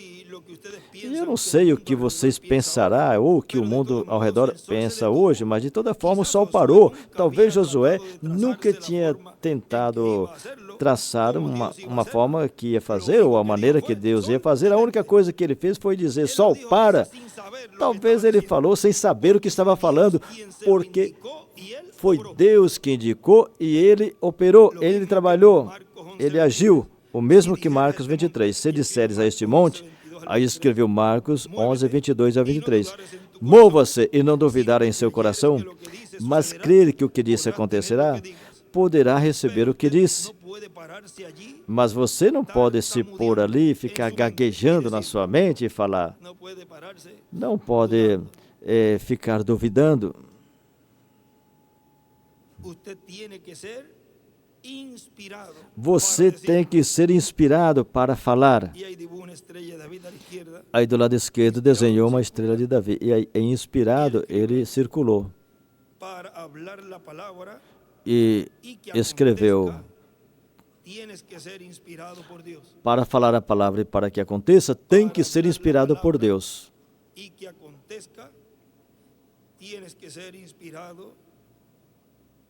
e eu não sei o que vocês pensarão ou o que o mundo ao redor pensa hoje, mas de toda forma o sol parou. Talvez Josué nunca tinha tentado traçar uma forma que ia fazer ou a maneira que Deus ia fazer. A única coisa que ele fez foi dizer: sol, para. Talvez ele falou sem saber o que estava falando, porque foi Deus que indicou e ele operou, ele trabalhou, ele agiu. O mesmo que Marcos 23. Se disseres a este monte, aí escreveu Marcos 11, 22 a 23. Mova-se e não duvidar em seu coração, mas crer que o que disse acontecerá, poderá receber o que disse. Mas você não pode se pôr ali e ficar gaguejando na sua mente e falar. Não pode ficar duvidando. Você tem que ser inspirado para falar. Aí do lado esquerdo desenhou uma estrela de Davi. E aí, inspirado, ele circulou. E escreveu: para falar a palavra e para que aconteça, tem que ser inspirado por Deus. tienes que ser inspirado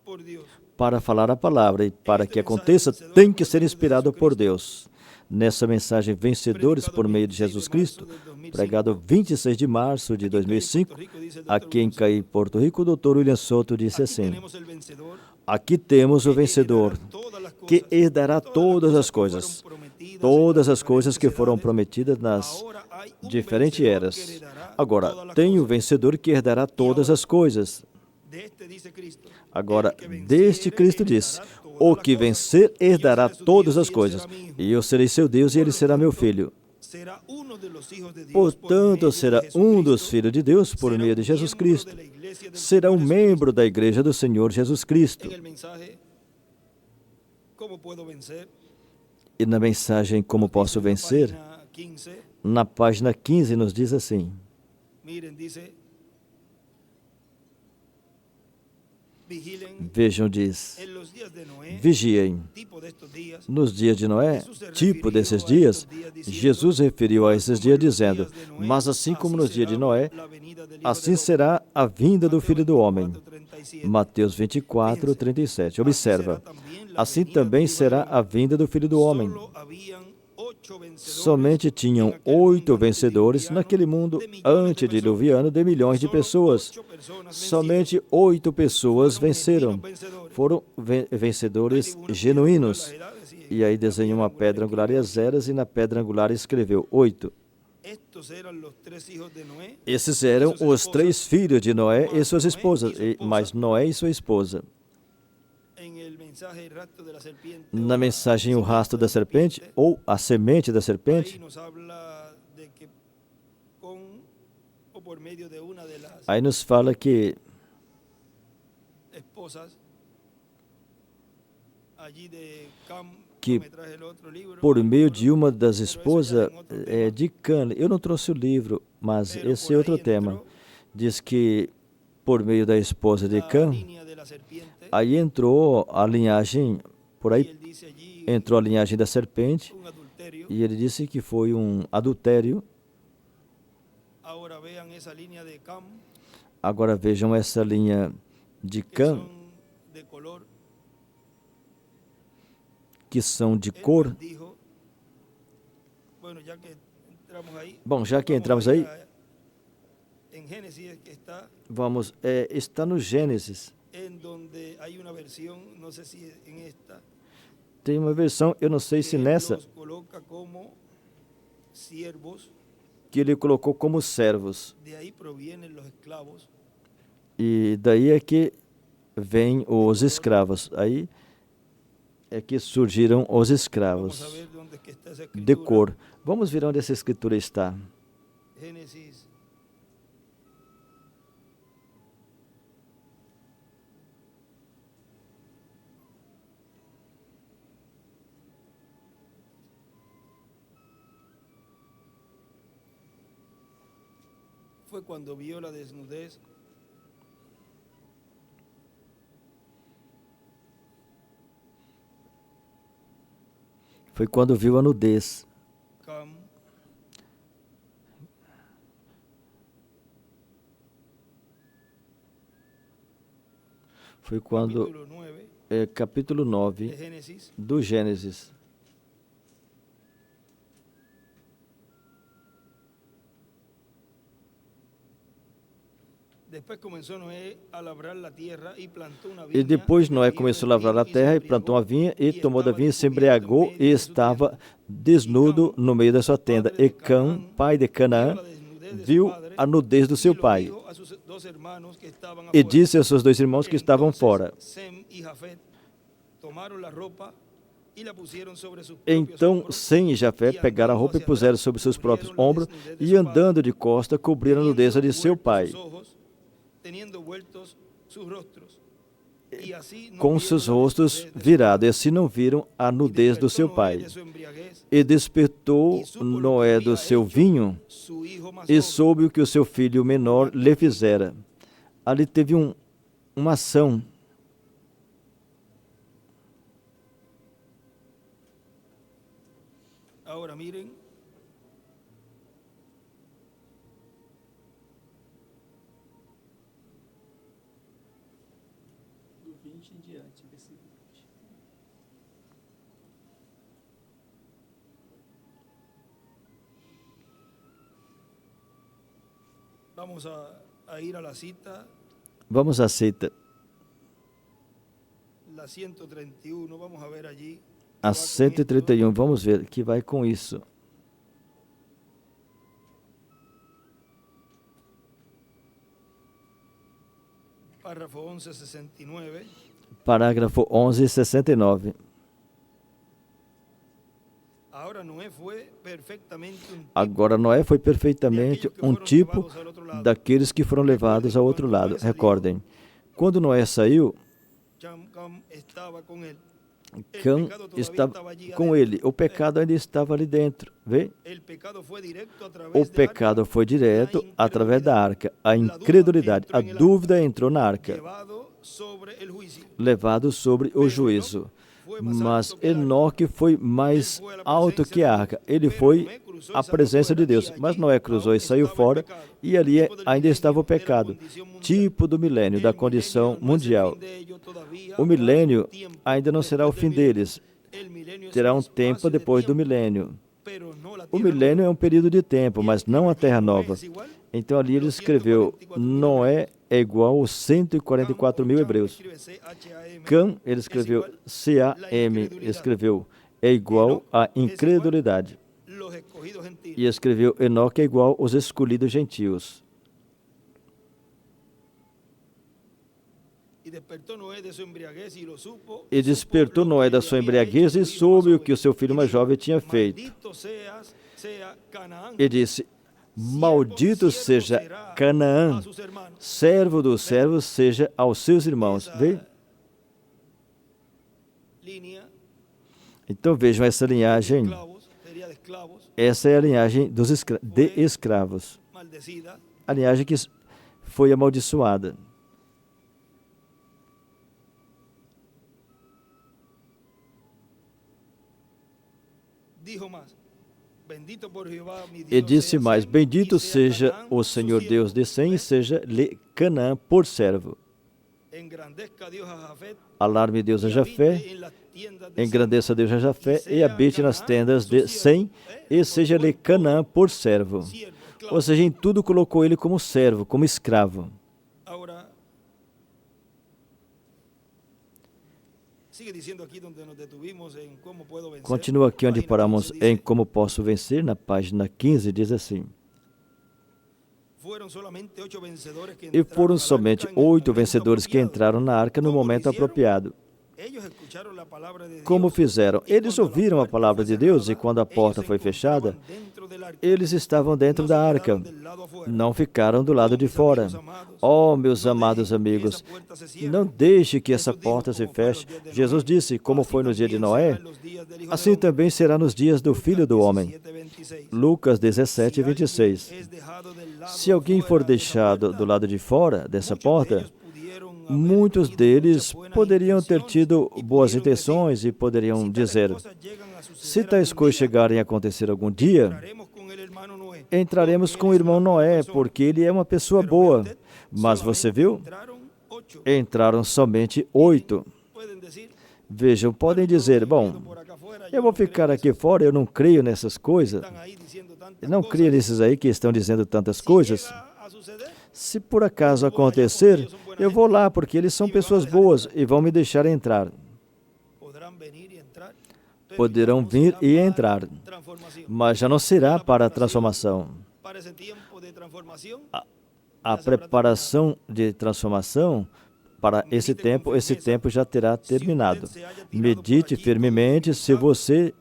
por Dios. Para falar a palavra e para que aconteça, tem que ser inspirado por Deus. Nessa mensagem Vencedores por meio de Jesus Cristo, pregado 26 de março de 2005, aqui em Caí, Porto Rico, o Dr. William Soto disse assim: aqui temos o vencedor, que herdará todas as coisas que foram prometidas nas diferentes eras. Agora, tem o vencedor que herdará todas as coisas. Agora, deste Cristo disse: o que vencer herdará todas as coisas, e eu serei seu Deus e ele será meu filho. Portanto, será um dos filhos de Deus por meio de Jesus Cristo. Será um membro da igreja do Senhor Jesus Cristo. E na mensagem Como Posso Vencer, na página 15 nos diz assim: vejam, diz, vigiem. Nos dias de Noé, tipo desses dias, Jesus referiu a esses dias dizendo: mas assim como nos dias de Noé, assim será a vinda do Filho do Homem. Mateus 24, 37. Observa, assim também será a vinda do Filho do Homem. Somente tinham 8 vencedores naquele mundo antediluviano de milhões de pessoas. Somente 8 pessoas venceram. Foram vencedores genuínos. E aí desenhou uma pedra angular e as eras, e na pedra angular escreveu 8. Esses eram os 3 filhos de Noé e suas esposas, mas Noé e sua esposa. Na mensagem O Rastro da Serpente, ou A Semente da Serpente, aí nos fala que por meio de uma das esposas de Cã, eu não trouxe o livro, mas esse é outro tema, diz que por meio da esposa de Cã, aí entrou a linhagem, por aí entrou a linhagem da serpente, e ele disse que foi um adultério. Agora vejam essa linha de Cã, que são de cor. Bom, já que entramos aí, vamos, está no Gênesis. Tem uma versão, eu não sei se nessa, que ele colocou como servos. E daí é que vêm os escravos. Aí é que surgiram os escravos de cor. Vamos ver onde essa escritura está. Foi quando viu a desnudez Foi quando viu a nudez. Foi quando, capítulo 9 do Gênesis. E depois Noé começou a lavrar a terra e plantou uma vinha, e tomou da vinha, se embriagou e estava desnudo no meio da sua tenda. E Cã, pai de Canaã, viu a nudez do seu pai e disse aos seus 2 irmãos que estavam fora. Então Sem e Jafé pegaram a roupa e puseram sobre seus próprios ombros, e andando de costa cobriram a nudez de seu pai, com seus rostos virados, e assim não viram a nudez do seu pai. E despertou Noé do seu vinho, e soube o que o seu filho menor lhe fizera. Ali teve uma ação. Agora, mirem. Vamos a ir a la cita, Vamos à cita. la 131, vamos a ver allí. A 131, vamos ver que vai com isso. Párrafo 1169. Parágrafo 1169. Agora Noé foi perfeitamente um tipo daqueles que foram levados ao outro lado. Recordem, quando Noé saiu, Cã estava com ele. O pecado ainda estava ali dentro. Vê? O pecado foi direto através da arca. A incredulidade, a dúvida entrou na arca, levado sobre o juízo. Mas Enoque foi mais alto que a arca. Ele foi a presença de Deus. Mas Noé cruzou e saiu fora, e ali ainda estava o pecado, tipo do milênio, da condição mundial. O milênio ainda não será o fim deles. Terá um tempo depois do milênio. O milênio é um período de tempo, mas não a terra nova. Então ali ele escreveu, Noé é igual aos 144 mil hebreus. Cã, ele escreveu, C-A-M, escreveu, é igual à incredulidade. E escreveu, Enoque é igual aos escolhidos gentios. E despertou Noé da sua embriaguez e soube o que o seu filho mais jovem tinha feito. E disse, maldito seja Canaã, servo dos servos seja aos seus irmãos. Vê? Então vejam essa linhagem. Essa é a linhagem de escravos. A linhagem que foi amaldiçoada. E disse mais, bendito seja o Senhor Deus de Sem, e seja-lhe Canaã por servo. Alarme Deus a Jafé, engrandeça Deus a Jafé, e habite nas tendas de Sem, e seja-lhe Canaã por servo. Ou seja, em tudo colocou ele como servo, como escravo. Continua aqui onde paramos em Como Posso Vencer, na página 15, diz assim. E foram somente 8 vencedores que entraram na arca no momento apropriado. Como fizeram? Eles ouviram a palavra de Deus e quando a porta foi fechada, eles estavam dentro da arca, não ficaram do lado de fora. Oh, meus amados amigos, não deixe que essa porta se feche. Jesus disse, como foi no dia de Noé, assim também será nos dias do Filho do Homem. Lucas 17, 26. Se alguém for deixado do lado de fora dessa porta, muitos deles poderiam ter tido boas intenções e poderiam dizer, se tais coisas chegarem a acontecer algum dia, entraremos com o irmão Noé, porque ele é uma pessoa boa. Mas você viu? Entraram somente 8. Vejam, podem dizer, bom, eu vou ficar aqui fora, eu não creio nessas coisas. Eu não creio nesses aí que estão dizendo tantas coisas. Se por acaso acontecer, eu vou lá, porque eles são pessoas boas e vão me deixar entrar. Poderão vir e entrar, mas já não será para a transformação. A preparação de transformação para esse tempo já terá terminado. Medite firmemente, se você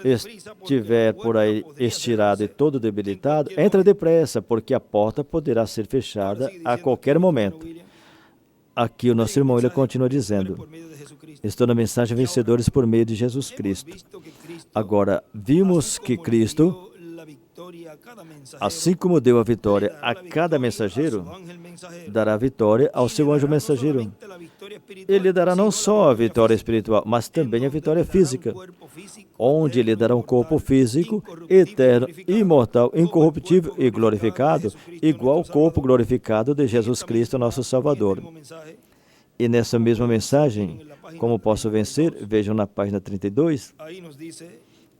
estiver por aí estirado e todo debilitado, entra depressa, porque a porta poderá ser fechada a qualquer momento. Aqui o nosso irmão ele continua dizendo, estou na mensagem Vencedores por meio de Jesus Cristo. Agora, vimos que Cristo, assim como deu a vitória a cada mensageiro, dará a vitória ao seu anjo mensageiro. Ele dará não só a vitória espiritual, mas também a vitória física, onde ele dará um corpo físico, eterno, imortal, incorruptível e glorificado, igual ao corpo glorificado de Jesus Cristo, nosso Salvador. E nessa mesma mensagem, como posso vencer? Vejam na página 32.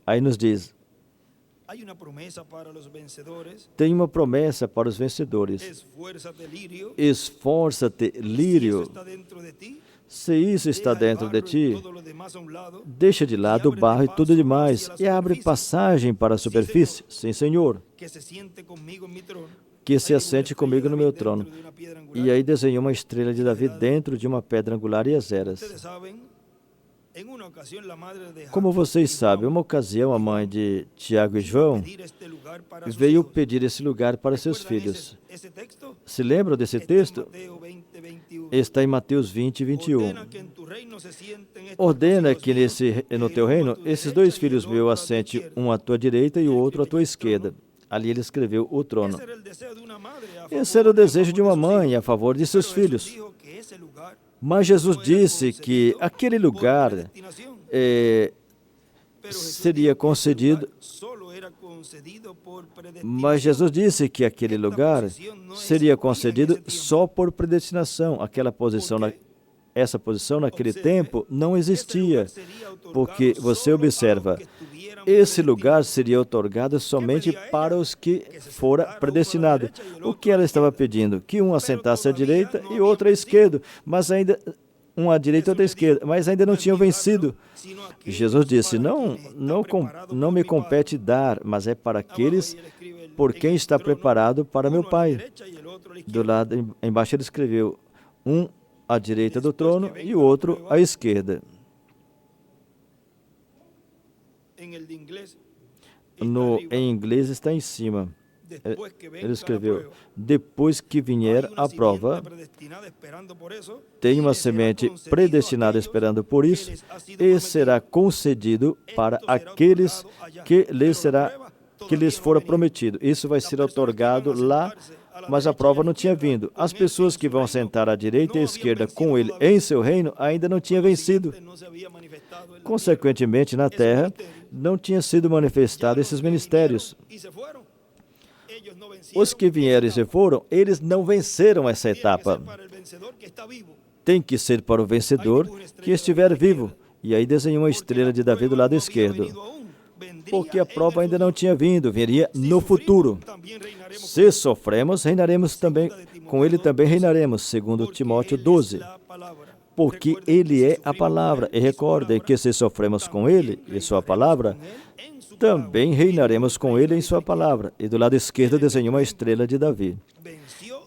Aí nos diz, tem uma promessa para os vencedores. Esforça-te, lírio. Se isso está dentro de ti, deixa de lado o barro e tudo demais e abre passagem para a superfície. Sim, Senhor. Que se assente comigo no meu trono. E aí desenhou uma estrela de Davi dentro de uma pedra angular e as eras. Como vocês sabem, uma ocasião a mãe de Tiago e João veio pedir esse lugar para seus filhos. Se lembram desse texto? Está em Mateus 20, 21. Ordena que no teu reino, esses dois filhos meus assentem, um à tua direita e o outro à tua esquerda. Ali ele escreveu o trono. Esse era o desejo de uma mãe a favor de seus filhos. Mas Jesus disse que aquele lugar seria concedido. Mas Jesus disse que aquele lugar seria concedido só por predestinação. Essa posição naquele tempo não existia, porque você observa, esse lugar seria otorgado somente para os que fora predestinado. O que ela estava pedindo? Que um assentasse à direita e outro à esquerda, mas ainda um à direita e outro à esquerda, mas ainda não tinham vencido. Jesus disse, não me compete dar, mas é para aqueles por quem está preparado para meu Pai. Do lado embaixo ele escreveu, um à direita do trono e o outro à esquerda. Em inglês está em cima. Ele escreveu, depois que vier a prova, tem uma semente predestinada esperando por isso, e será concedido para aqueles que lhes fora prometido. Isso vai ser otorgado lá, mas a prova não tinha vindo. As pessoas que vão sentar à direita e à esquerda com ele em seu reino ainda não tinham vencido. Consequentemente, na terra, não tinham sido manifestados esses ministérios. Os que vieram e se foram, eles não venceram essa etapa. Tem que ser para o vencedor que estiver vivo. E aí desenhou uma estrela de Davi do lado esquerdo. Porque a prova ainda não tinha vindo, viria no futuro. Se sofremos, reinaremos também, com ele também reinaremos, segundo Timóteo 12. Porque ele é a palavra. E recordem que se sofremos com ele e sua palavra, também reinaremos com ele em sua palavra. E do lado esquerdo desenhou uma estrela de Davi.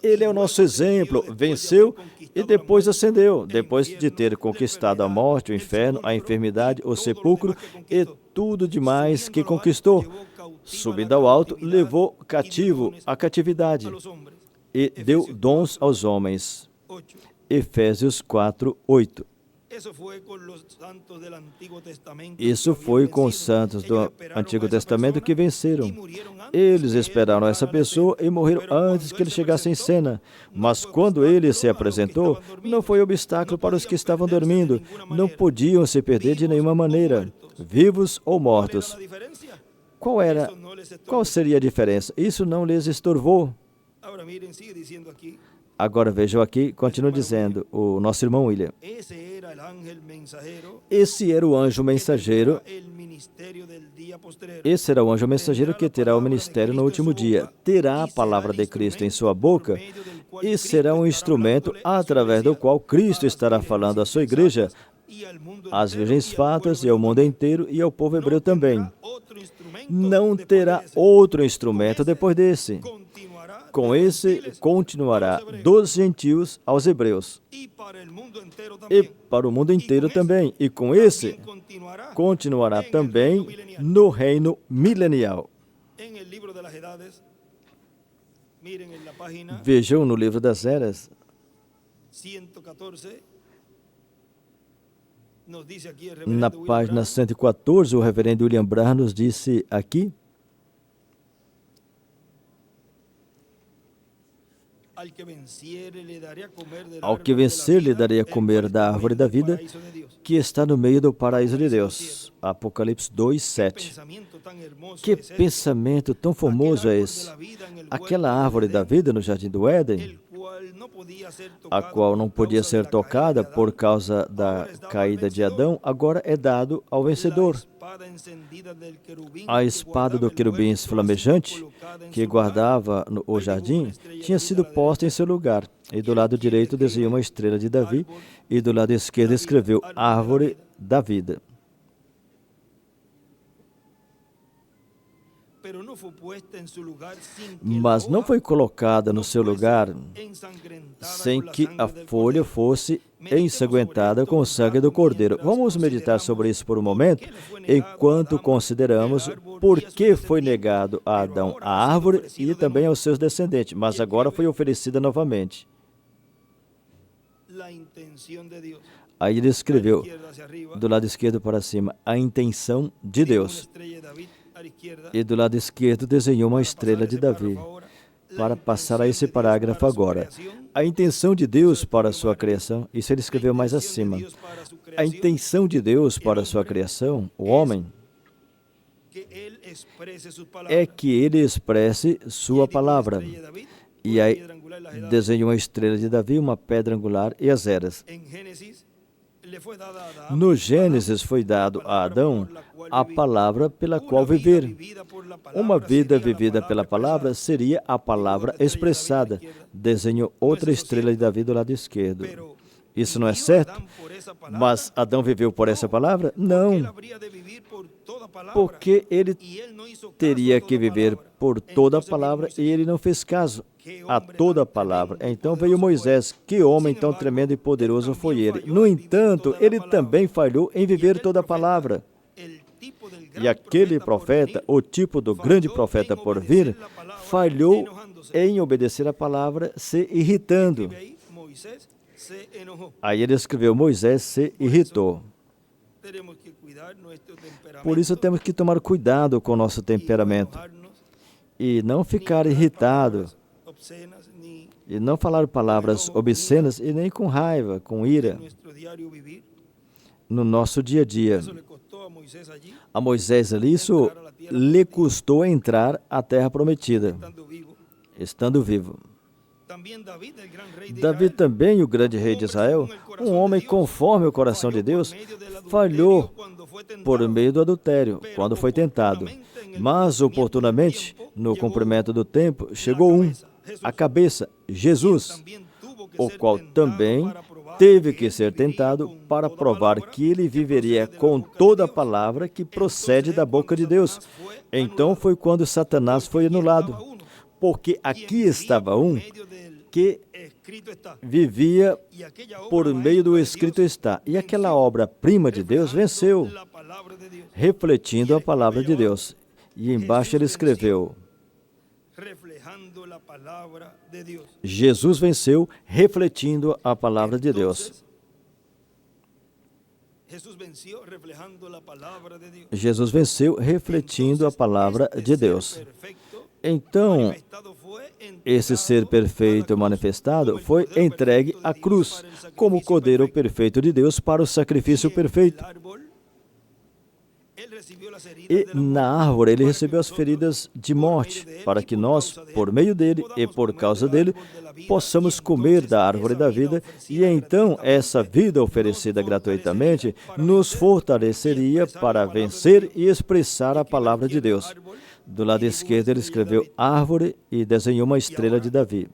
Ele é o nosso exemplo, venceu e depois ascendeu, depois de ter conquistado a morte, o inferno, a enfermidade, o sepulcro e tudo demais que conquistou. Subindo ao alto, levou cativo a catividade e deu dons aos homens. Efésios 4, 8. Isso foi com os santos do Antigo Testamento que venceram. Eles esperaram essa pessoa e morreram antes que ele chegasse em cena. Mas quando ele se apresentou, não foi obstáculo para os que estavam dormindo. Não podiam se perder de nenhuma maneira, vivos ou mortos. Qual seria a diferença? Isso não lhes estorvou. Agora vejam aqui, continua dizendo o nosso irmão William. Esse era o anjo mensageiro. Esse era o anjo mensageiro que terá o ministério no último dia. Terá a palavra de Cristo em sua boca e será um instrumento através do qual Cristo estará falando à sua igreja, às virgens fatas e ao mundo inteiro e ao povo hebreu também. Não terá outro instrumento depois desse. Com esse continuará dos gentios aos hebreus. E para o mundo inteiro também. E com esse continuará também no reino milenial. Vejam no livro das Eras. Na página 114, o reverendo William Branham nos disse aqui: ao que vencer, lhe darei a comer da árvore da vida, que está no meio do paraíso de Deus. Apocalipse 2, 7. Que pensamento tão formoso é esse? Aquela árvore da vida no jardim do Éden, a qual não podia ser tocada por causa da caída de Adão, agora é dado ao vencedor. A espada do querubim flamejante, que guardava o jardim, tinha sido posta em seu lugar, e do lado direito desenhou uma estrela de Davi, e do lado esquerdo escreveu Árvore da Vida. Mas não foi colocada no seu lugar sem que a folha fosse ensanguentada com o sangue do cordeiro. Vamos meditar sobre isso por um momento, enquanto consideramos por que foi negado a Adão a árvore e também aos seus descendentes, mas agora foi oferecida novamente. Aí ele escreveu, do lado esquerdo para cima, a intenção de Deus. E do lado esquerdo desenhou uma estrela de Davi. Para passar a esse parágrafo agora. A intenção de Deus para a sua criação, isso ele escreveu mais acima. A intenção de Deus para a sua criação, o homem, é que ele expresse sua palavra. E aí desenhou uma estrela de Davi, uma pedra angular e as eras. No Gênesis foi dado a Adão a palavra pela qual viver. Uma vida vivida pela palavra seria a palavra expressada. Desenhou outra estrela de Davi do lado esquerdo. Isso não é certo? Mas Adão viveu por essa palavra? Não. Porque ele teria que viver por toda a palavra e ele não fez caso a toda a palavra. Então veio Moisés. Que homem tão tremendo e poderoso foi ele. No entanto, ele também falhou em viver toda a palavra. E aquele profeta, o tipo do grande profeta por vir, falhou em obedecer a palavra, se irritando. Aí ele escreveu, Moisés se irritou. Por isso temos que tomar cuidado com o nosso temperamento e não ficar irritado e não falar palavras obscenas e nem com raiva, com ira no nosso dia a dia. A Moisés ali, isso lhe custou entrar à terra prometida, estando vivo. Davi também, o grande rei de Israel, um homem conforme o coração de Deus, falhou por meio do adultério, quando foi tentado. Mas, oportunamente, no cumprimento do tempo, chegou a cabeça, Jesus, o qual também teve que ser tentado para provar que ele viveria com toda a palavra que procede da boca de Deus. Então foi quando Satanás foi anulado, porque aqui estava que vivia por meio do Escrito está. E aquela obra-prima de Deus venceu, refletindo a palavra de Deus. E embaixo ele escreveu, Jesus venceu, refletindo a palavra de Deus. Jesus venceu, refletindo a palavra de Deus. Então, esse ser perfeito manifestado foi entregue à cruz, como o Cordeiro perfeito de Deus para o sacrifício perfeito. E na árvore ele recebeu as feridas de morte, para que nós, por meio dele e por causa dele, possamos comer da árvore da vida, e então essa vida oferecida gratuitamente nos fortaleceria para vencer e expressar a palavra de Deus. Do lado esquerdo ele escreveu árvore e desenhou uma estrela de Davi.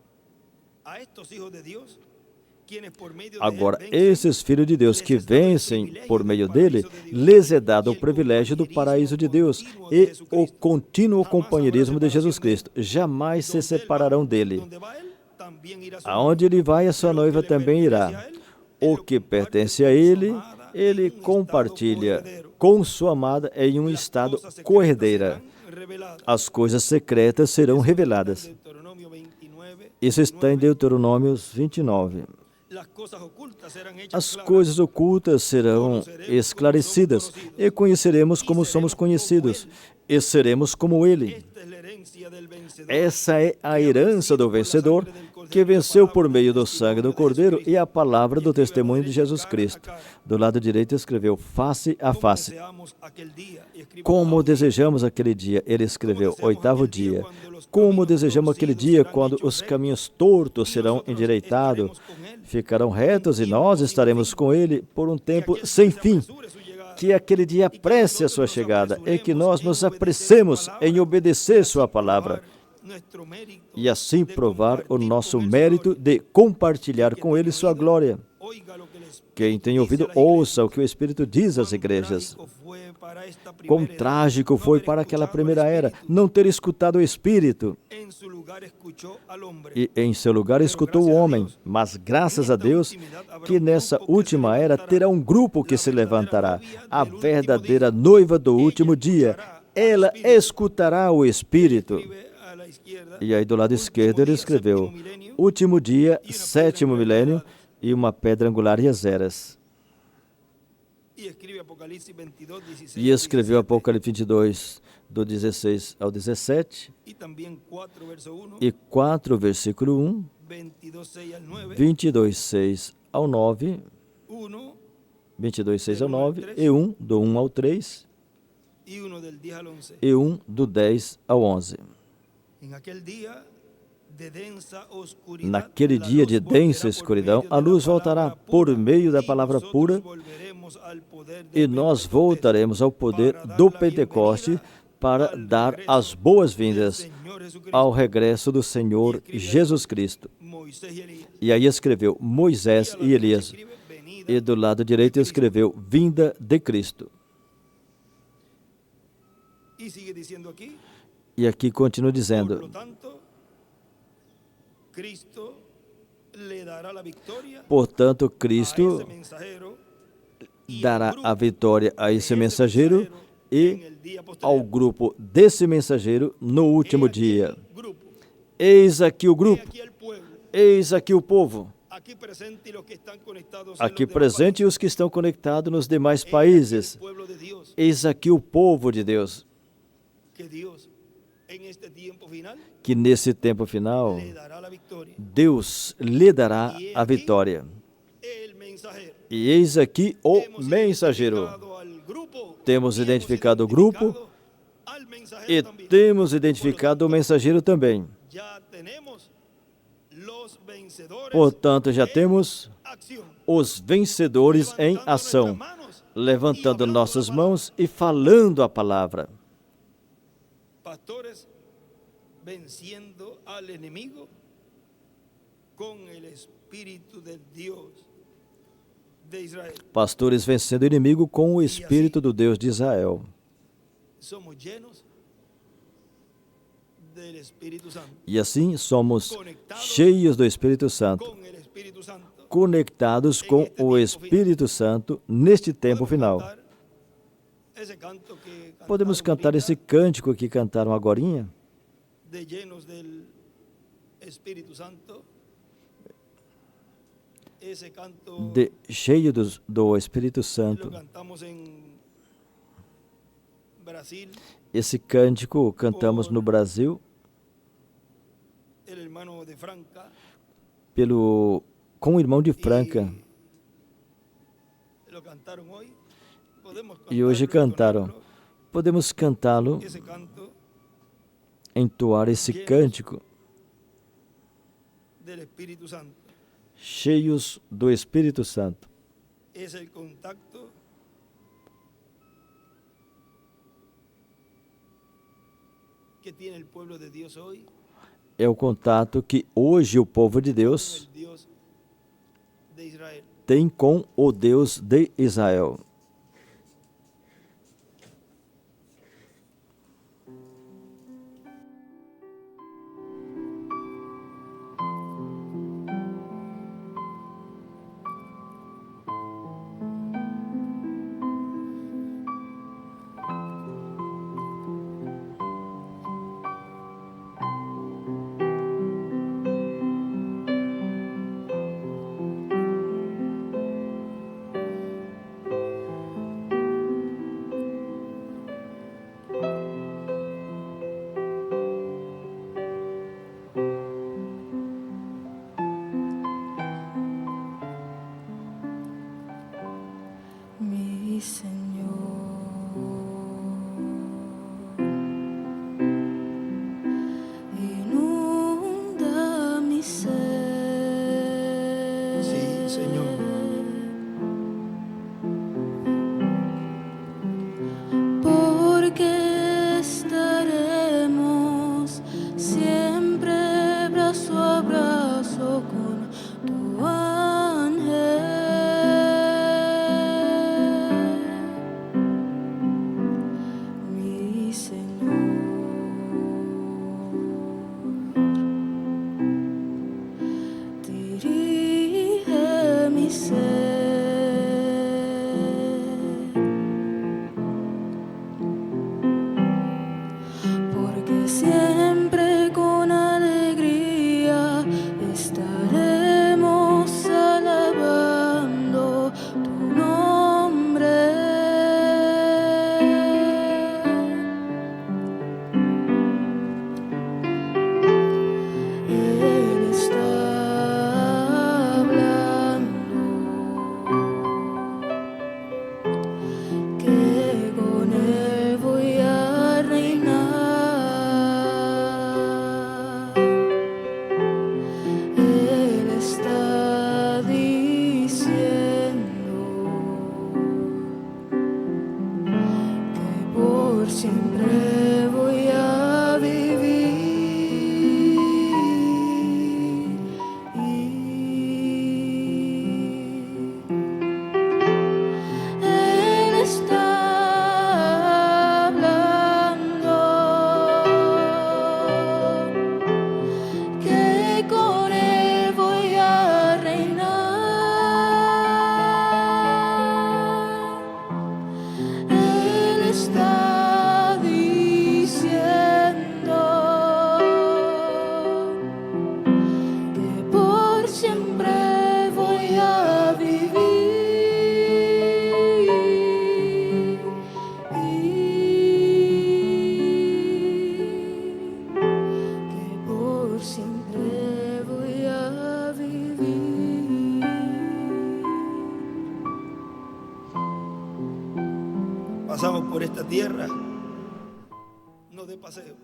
Agora, esses filhos de Deus que vencem por meio dele, lhes é dado o privilégio do paraíso de Deus e o contínuo companheirismo de Jesus Cristo. Jamais se separarão dele. Aonde ele vai, a sua noiva também irá. O que pertence a ele, ele compartilha com sua amada em um estado co-herdeira. As coisas secretas serão reveladas. Isso está em Deuteronômio 29. As coisas ocultas serão esclarecidas e conheceremos como somos conhecidos e seremos como Ele. Essa é a herança do vencedor que venceu por meio do sangue do Cordeiro e a palavra do testemunho de Jesus Cristo. Do lado direito escreveu face a face. Como desejamos aquele dia, ele escreveu, oitavo dia. Como desejamos aquele dia quando os caminhos tortos serão endireitados, ficarão retos e nós estaremos com ele por um tempo sem fim. Que aquele dia apresse a sua chegada e que nós nos apressemos em obedecer sua palavra e assim provar o nosso mérito de compartilhar com ele sua glória. Quem tem ouvido, ouça o que o Espírito diz às igrejas. Quão trágico foi para aquela primeira era não ter escutado o Espírito. E em seu lugar escutou o homem. Mas graças a Deus que nessa última era terá um grupo que se levantará. A verdadeira noiva do último dia. Ela escutará o Espírito. E aí do lado esquerdo ele escreveu, último dia, sétimo milênio, e uma pedra angular e as eras. E escreveu Apocalipse 22, do 16 ao 17, e 4, versículo 1, 22, 6 ao 9, 22, 6 ao 9, e 1, do 1 ao 3, e 1, do 10 ao 11. Naquele dia de densa escuridão, a luz voltará por meio da palavra pura e nós voltaremos ao poder do Pentecoste para dar as boas-vindas ao regresso do Senhor Jesus Cristo. E aí escreveu Moisés e Elias. E do lado direito escreveu vinda de Cristo. E aqui continua dizendo, portanto, Cristo dará a vitória a esse mensageiro e ao grupo desse mensageiro no último dia. Eis aqui o grupo, eis aqui o povo, aqui presente e os que estão conectados nos demais países. Eis aqui o povo de Deus, que nesse tempo final, Deus lhe dará a vitória. E eis aqui o mensageiro. Temos identificado o grupo e temos identificado o mensageiro também. Portanto, já temos os vencedores em ação, levantando nossas mãos e falando a palavra. Pastores venciendo al enemigo con el espíritu de Dios de Israel. Pastores vencendo o inimigo com o espírito do Deus de Israel. E assim somos cheios do Espírito Santo, conectados com o Espírito Santo neste tempo final. Podemos cantar esse cântico que cantaram agorinha? Cheio do Espírito Santo. Esse cântico cantamos no Brasil com o irmão de Franca. E hoje cantaram. Podemos cantá-lo, entoar esse cântico, cheios do Espírito Santo. É o contato que hoje o povo de Deus tem com o Deus de Israel. Pasamos por esta tierra, no de paseo.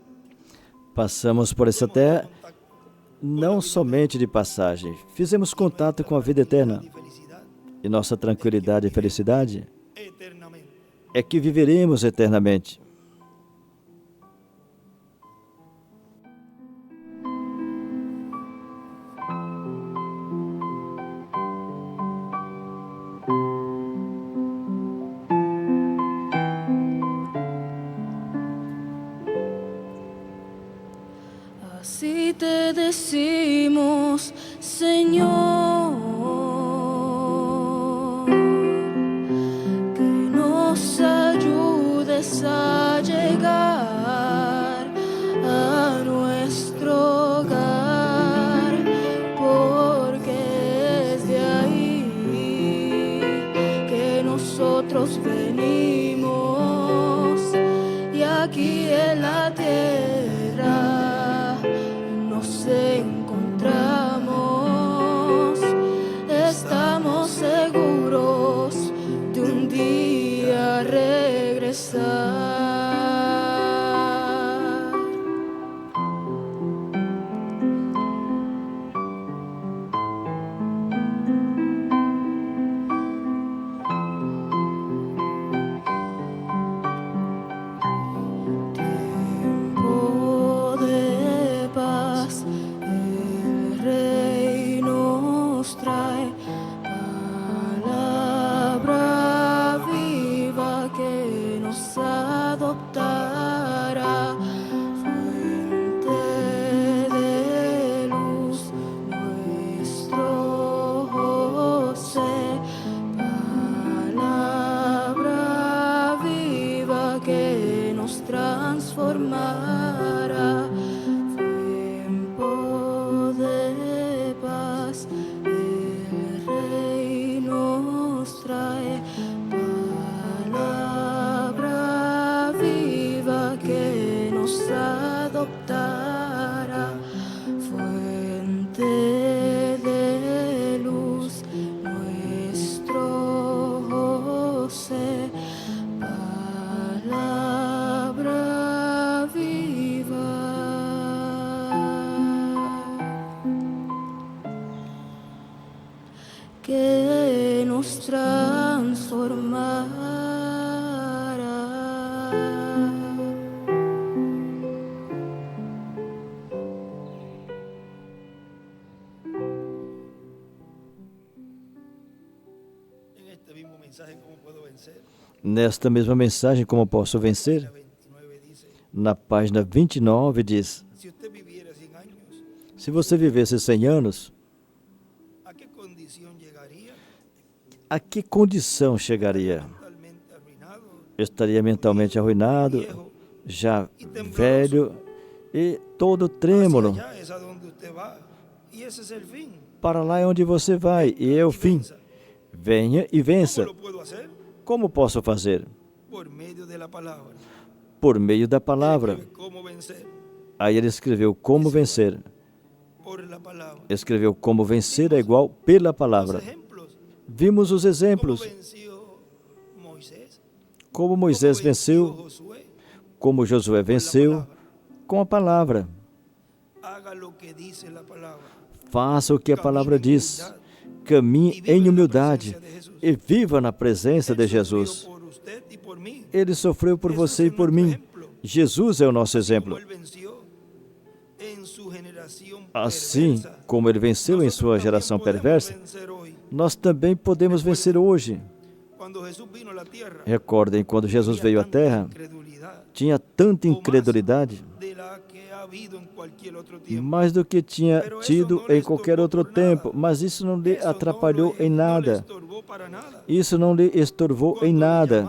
Passamos por essa terra não somente de passagem, fizemos contato com a vida eterna. E nossa tranquilidade e felicidade é que viveremos eternamente. Así te decimos, Señor, que nos ayudes a llegar a nuestro hogar, porque es de ahí que nosotros venimos, y aquí en la tierra nos encontramos. Estamos seguros de un día regresar. Tiempo de paz, el Rey nos trae palabra viva que nos adoptará, fuente de luz, nuestro José, palabra viva que nos transformará, tiempo de paz, el Rey nos trae palabra viva que nos adoptará, fuente de luz, nuestro José, palabra viva que nos transformará. Nesta mesma mensagem, como posso vencer? Na página 29 diz: se você vivesse 100 anos, a que condição chegaria? Estaria mentalmente arruinado, já velho e todo trêmulo. Para lá é onde você vai, e é o fim. Venha e vença. Como posso fazer? Por meio da palavra. Aí ele escreveu como vencer. Escreveu como vencer é igual pela palavra. Vimos os exemplos. Como Moisés venceu, como Josué venceu, com a palavra. Faça o que a palavra diz. Caminhe em humildade e viva na presença de Jesus. Ele sofreu por você e por mim. Jesus é o nosso exemplo. Assim como ele venceu em sua geração perversa, nós também podemos vencer hoje. Recordem, quando Jesus veio à Terra, tinha tanta incredulidade, mais do que tinha tido em qualquer outro tempo, mas isso não lhe atrapalhou em nada. Isso não lhe estorvou em nada.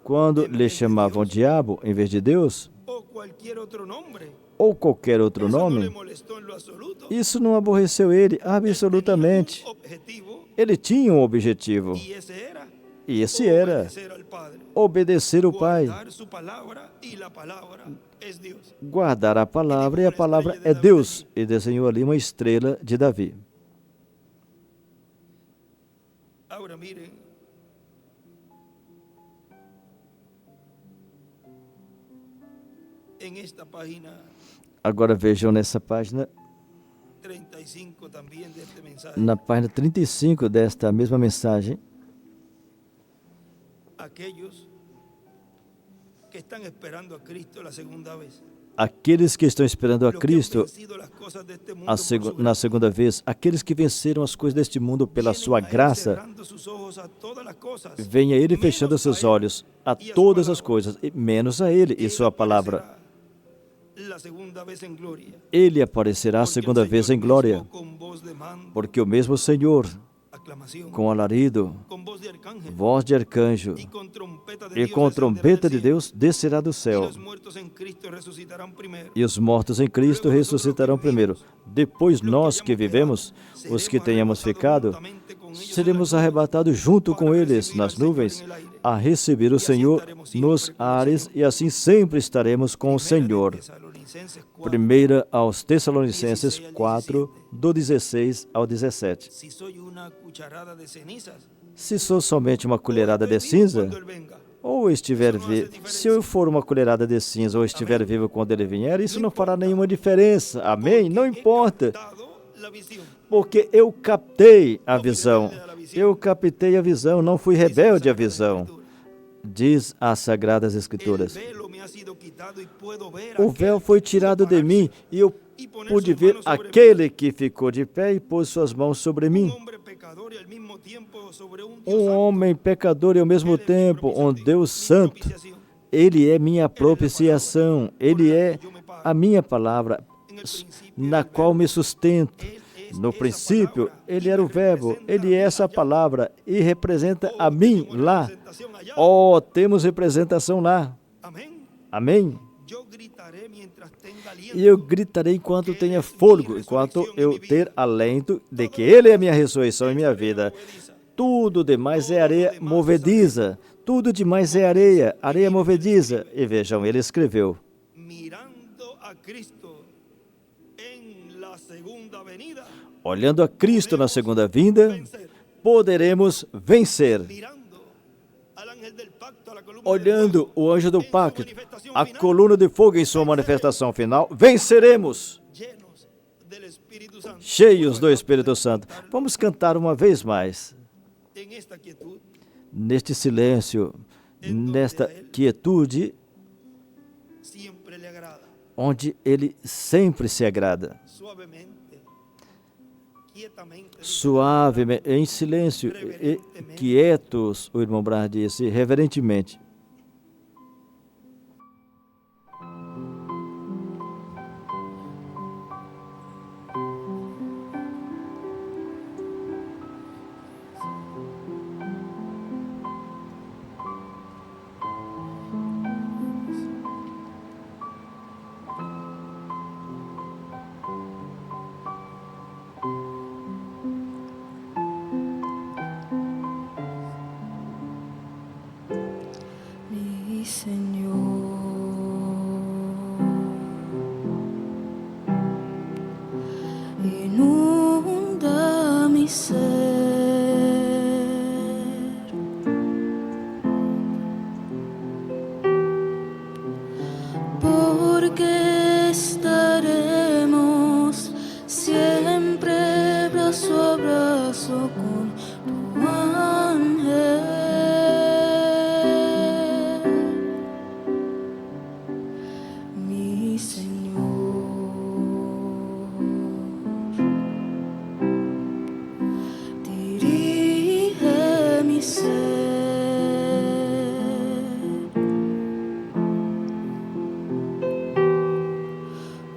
Quando lhe chamavam diabo em vez de Deus, ou qualquer outro nome, isso não aborreceu ele absolutamente. Ele tinha um objetivo, e esse era obedecer o Pai, guardar a palavra, e a palavra é Deus, e desenhou ali uma estrela de Davi. Agora vejam nessa página, na página 35 desta mesma mensagem, aqueles que estão esperando a Cristo na segunda vez, aqueles que venceram as coisas deste mundo pela sua graça, venha Ele fechando seus olhos a todas as coisas, menos a Ele e sua palavra. Ele aparecerá a segunda vez em glória, porque o mesmo Senhor, com alarido, voz de arcanjo e com trombeta de Deus, descerá do céu. E os mortos em Cristo ressuscitarão primeiro. Depois nós que vivemos, os que tenhamos ficado, seremos arrebatados junto com eles nas nuvens, a receber o Senhor nos ares, e assim sempre estaremos com o Senhor. 1 aos Tessalonicenses 4, do 16 ao 17. Se sou somente uma colherada de cinza, ou estiver vivo, se eu for uma colherada de cinza ou estiver vivo quando ele vier, isso não fará nenhuma diferença. Amém? Não importa. Porque eu captei a visão. Eu captei a visão, não fui rebelde à visão. Diz as Sagradas Escrituras. O véu foi tirado de mim e eu pude ver aquele que ficou de pé e pôs suas mãos sobre mim. Um homem pecador e ao mesmo tempo um Deus santo. Ele é minha propiciação. Ele é a minha palavra, na qual me sustento. No princípio, Ele era o Verbo, Ele é essa palavra e representa a mim lá. Oh, temos representação lá. Amém? E eu gritarei enquanto tenha fôlego, enquanto eu ter alento de que Ele é a minha ressurreição e minha vida. Tudo demais é areia movediça. Tudo demais é areia, areia movediça. E vejam, ele escreveu: olhando a Cristo na segunda vinda, poderemos vencer. olhando o anjo do pacto, a coluna de fogo em sua manifestação final, venceremos, cheios do Espírito Santo. Vamos cantar uma vez mais, neste silêncio, nesta quietude, onde Ele sempre se agrada. Suavemente, em silêncio, e quietos, o irmão Brás disse, reverentemente. Inunda mi ser, porque estaremos siempre brazo a brazo con tu ángel, mi Señor. Dirige mi ser,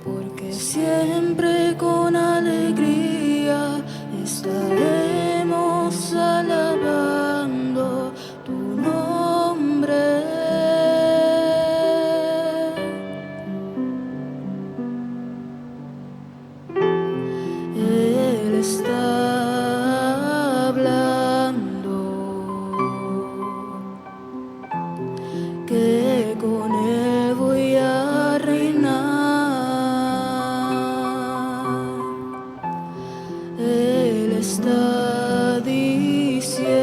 porque siempre con alegría estaremos alabando tu nombre. Él está hablando, que con Él voy a reinar. Él está diciendo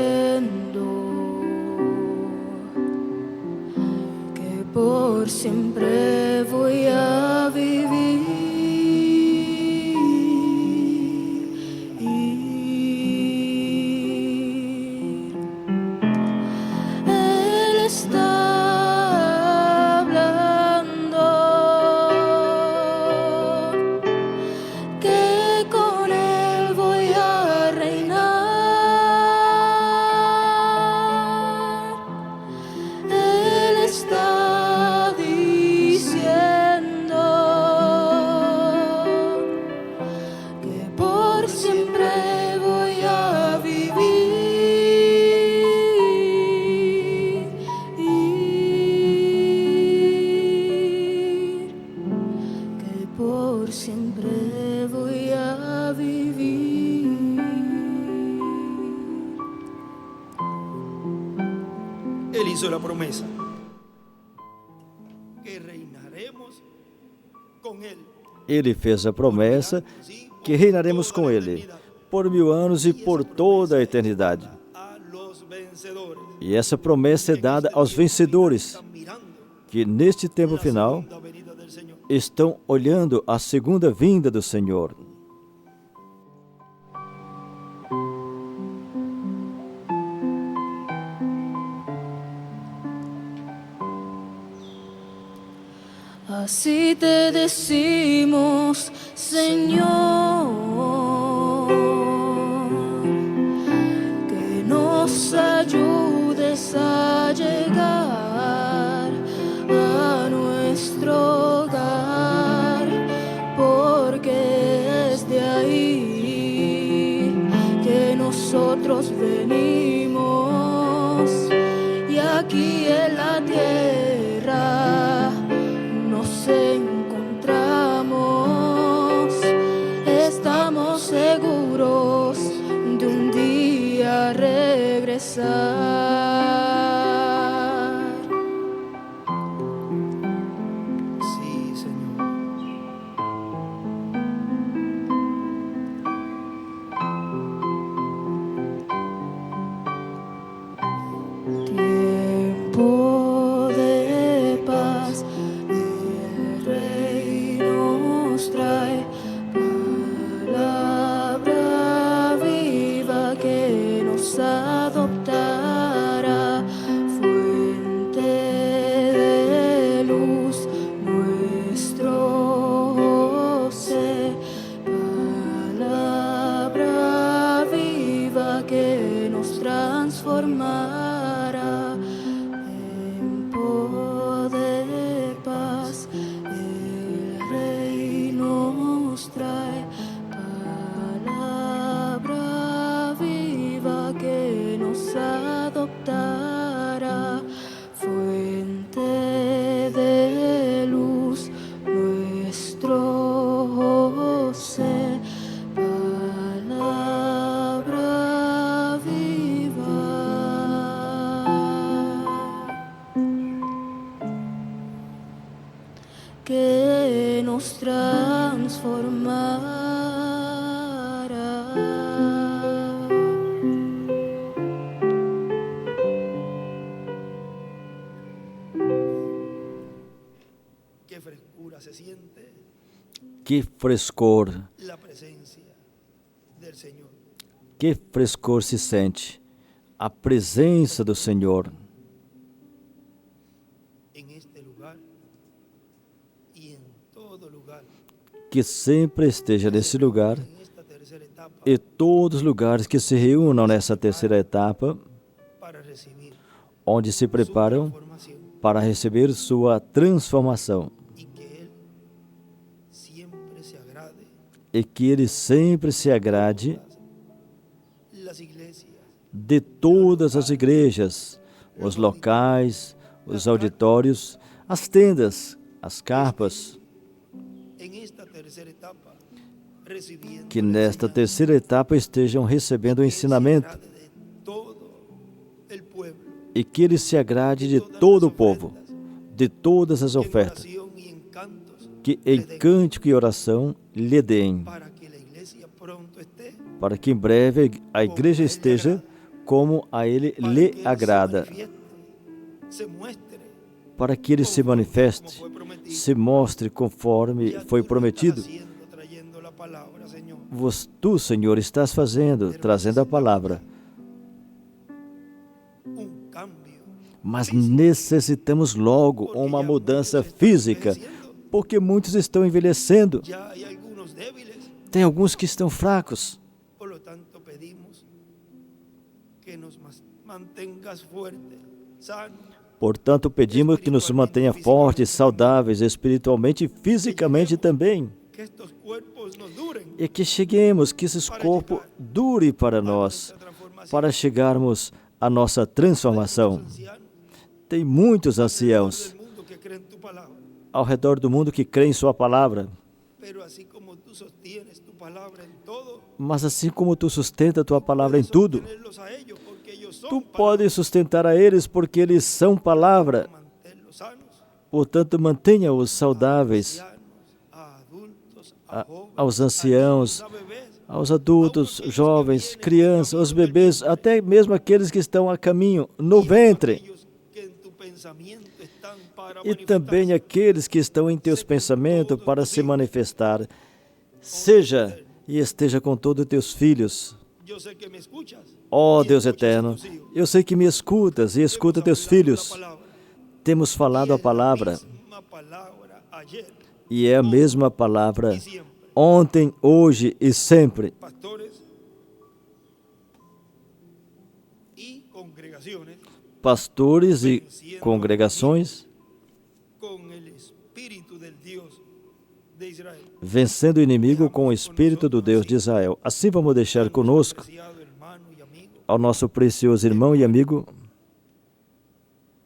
que por siempre voy a vivir. Él está hablando, que con Él voy a reinar. Él está diciendo que por siempre voy a vivir. Que por siempre voy a vivir. Él hizo la promesa que reinaremos con Él. Ele fez a promessa que reinaremos com Ele por 1000 anos e por toda a eternidade. A los vencedores E essa promessa é dada aos vencedores, que neste tempo final la venida del Señor. estão olhando a segunda vinda do Senhor. Así te decimos, Señor, que nos ayudes a llegar a nuestro hogar, porque es de ahí que nosotros venimos, y aquí en la tierra nos encontramos. Estamos seguros de un día regresar. Sí, Señor. Tierra que nos transformará. Qué frescura se siente Que frescor, la presencia del Señor. que frescor se sente a presença do Senhor En este lugar y en todo lugar. que sempre esteja nesse lugar En esta tercera etapa e todos os lugares que se reúnam nessa terceira etapa, para recibir onde se su preparam transformación para receber sua transformação y que Él siempre se agrade e que Ele sempre se agrade las iglesias, de todas as igrejas, os locais, os auditórios, as tendas, as carpas, en esta tercera etapa recibiendo que la nesta enseñanza, terceira etapa estejam recebendo o que Él se ensinamento agrade de todo el pueblo, e que Ele se agrade de todo o povo, de todas as en ofertas, oración y en cantos, que em cântico e oração lhe deem, para que la iglesia pronto esté, para que em breve a igreja esteja como a Ele para lhe que Él agrada, se manifieste, se muestre, para que Ele se manifeste, como fue prometido. se mostre conforme Ya foi tú lo prometido. estás haciendo, trayendo la palabra, Señor. Tu, Senhor, estás fazendo, trazendo a palavra, Un cambio. mas necessitamos logo uma mudança física, porque muitos estão envelhecendo. Ya hay algunos débiles, Tem alguns que estão fracos. por lo tanto pedimos que nos mantengas fuerte, sano, Portanto, pedimos que nos mantenha fortes, saudáveis, espiritualmente e fisicamente também. que estos cuerpos nos duren E que cheguemos, que esses corpos durem para nós, nuestra transformación. para chegarmos à nossa transformação. Ancianos Tem muitos anciãos del mundo que creen tu palabra, ao redor do mundo que creem em sua palavra. pero así como tú sostienes tu palabra en todo, Mas assim como tu sustenta a tua palavra em tudo, sostenerlos a ellos porque ellos son tu podes sustentar a eles porque eles são palavra. mantenerlos sanos, Portanto, mantenha-os saudáveis, ancianos, a adultos, a jóvenes, aos anciãos, a bebés, aos adultos, jovens, crianças, aos bebês, até mesmo aqueles que estão a caminho, no ventre, aquellos que en tu pensamiento están para e também manifestarse. aqueles que estão em teus pensamentos para se manifestar. Seja e esteja com todos os teus filhos. Yo sé que me escuchas. Ó y Deus escuchas a eterno, tus hijos. eu sei que me escutas e escuta teus Hemos hablado filhos. la palabra. Temos falado a Y es la palavra misma palabra ayer e é a mesma palavra y siempre. ontem, hoje e sempre. Pastores y congregaciones Pastores e congregações con el Espíritu del Dios de Israel. vencendo o inimigo com o Espírito do Deus de Israel. Assim vamos deixar conosco Preciado hermano y amigo, ao nosso precioso irmão e amigo,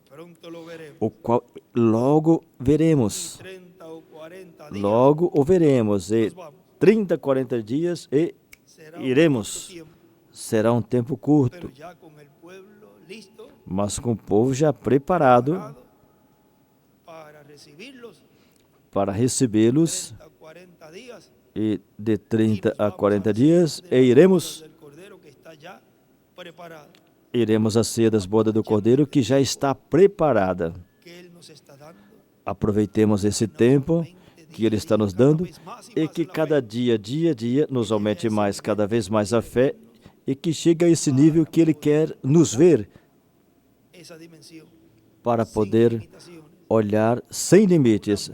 pronto lo veremos. o qual logo veremos. 30 o 40 días Logo o veremos. E nos vamos. 30, 40 dias e Será un iremos. corto tiempo, Será um tempo curto, pero ya con el pueblo listo mas com o povo já preparado para recibirlos. para recebê-los. 30 o 40 días. E de 30 a 40 dias e iremos Del Cordero que está ya preparado, à ceia das bodas do Cordeiro que já está preparada. que Él nos está dando. Aproveitemos esse tempo que Ele está nos dando e que cada dia, dia a dia, nos aumente mais, cada vez mais a fé e que chegue a esse nível que Ele quer nos ver Esa dimensión, para sin poder limitaciones, olhar sem limites.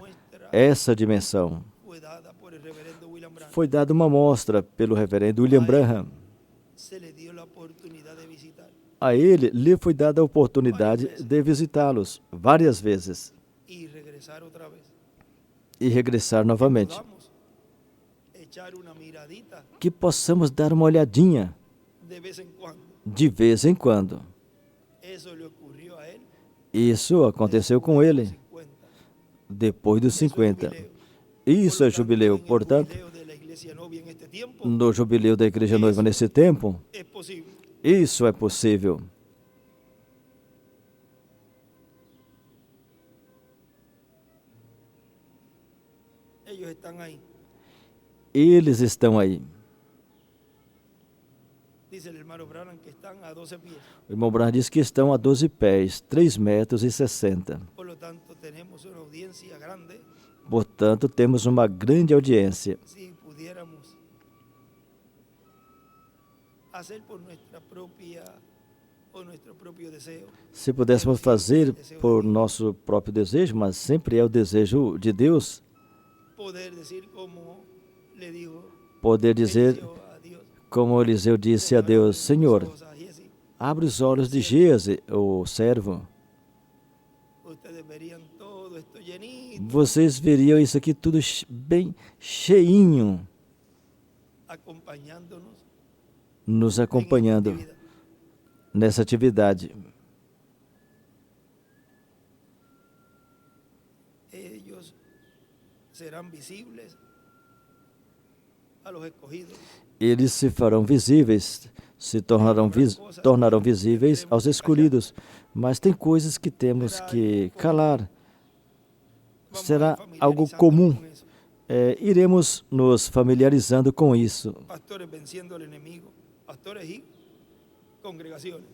Essa dimensão fue dada por el reverendo William Branham. foi dada uma mostra pelo reverendo William Branham. Se le dio la oportunidad de visitar A ele lhe foi dada a oportunidade de visitá-los várias vezes y regresar otra vez. e regressar novamente. Podamos echar una miradita Que possamos dar uma olhadinha de vez en cuando. de vez em quando. Eso le ocurrió a él Isso aconteceu com ele 50. depois dos 50. Isso é jubileu. Portanto, El jubileo de la iglesia novia en este tiempo no jubileu da Igreja Noiva nesse tempo, es posible. isso é possível. Ellos están ahí. Eles estão aí. Dice el hermano Branham que están a 12 pies. O irmão Branham diz que estão a 12 pés, 3 metros e 60. Por lo tanto, tenemos una audiencia grande. Portanto, temos uma grande audiência. Si pudiéramos hacer por nuestra propia o nuestro propio deseo. Se pudéssemos fazer por nosso próprio desejo, mas sempre é o desejo de Deus, Poder decir como le dijo poder dizer, Eliseo a Dios, como Eliseu disse a Deus: Senhor, ojos a Giesi, abre os olhos de Giese, o servo. ustedes verían todo esto llenito, Vocês veriam isso aqui tudo bem cheinho, acompañándonos nos en esta acompanhando actividad. nessa atividade. Ellos serán visibles a los escogidos. Eles se farão visíveis, se tornarão visíveis aos escolhidos. Mas tem coisas que temos que calar. Vamos Será a ir algo familiarizándonos comum. con eso. Iremos nos familiarizando com isso. Pastores venciendo al enemigo, pastores y congregaciones.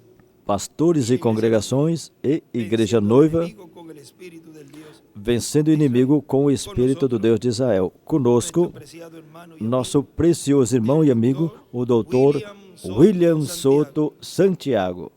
Pastores e congregações e igreja Venciendo al noiva, enemigo con el Espíritu del Dios. vencendo o inimigo com o Espírito do Deus de Israel. Nuestro Conosco, preciado hermano y nosso amigo, precioso irmão e amigo, o doutor William Soto Santiago.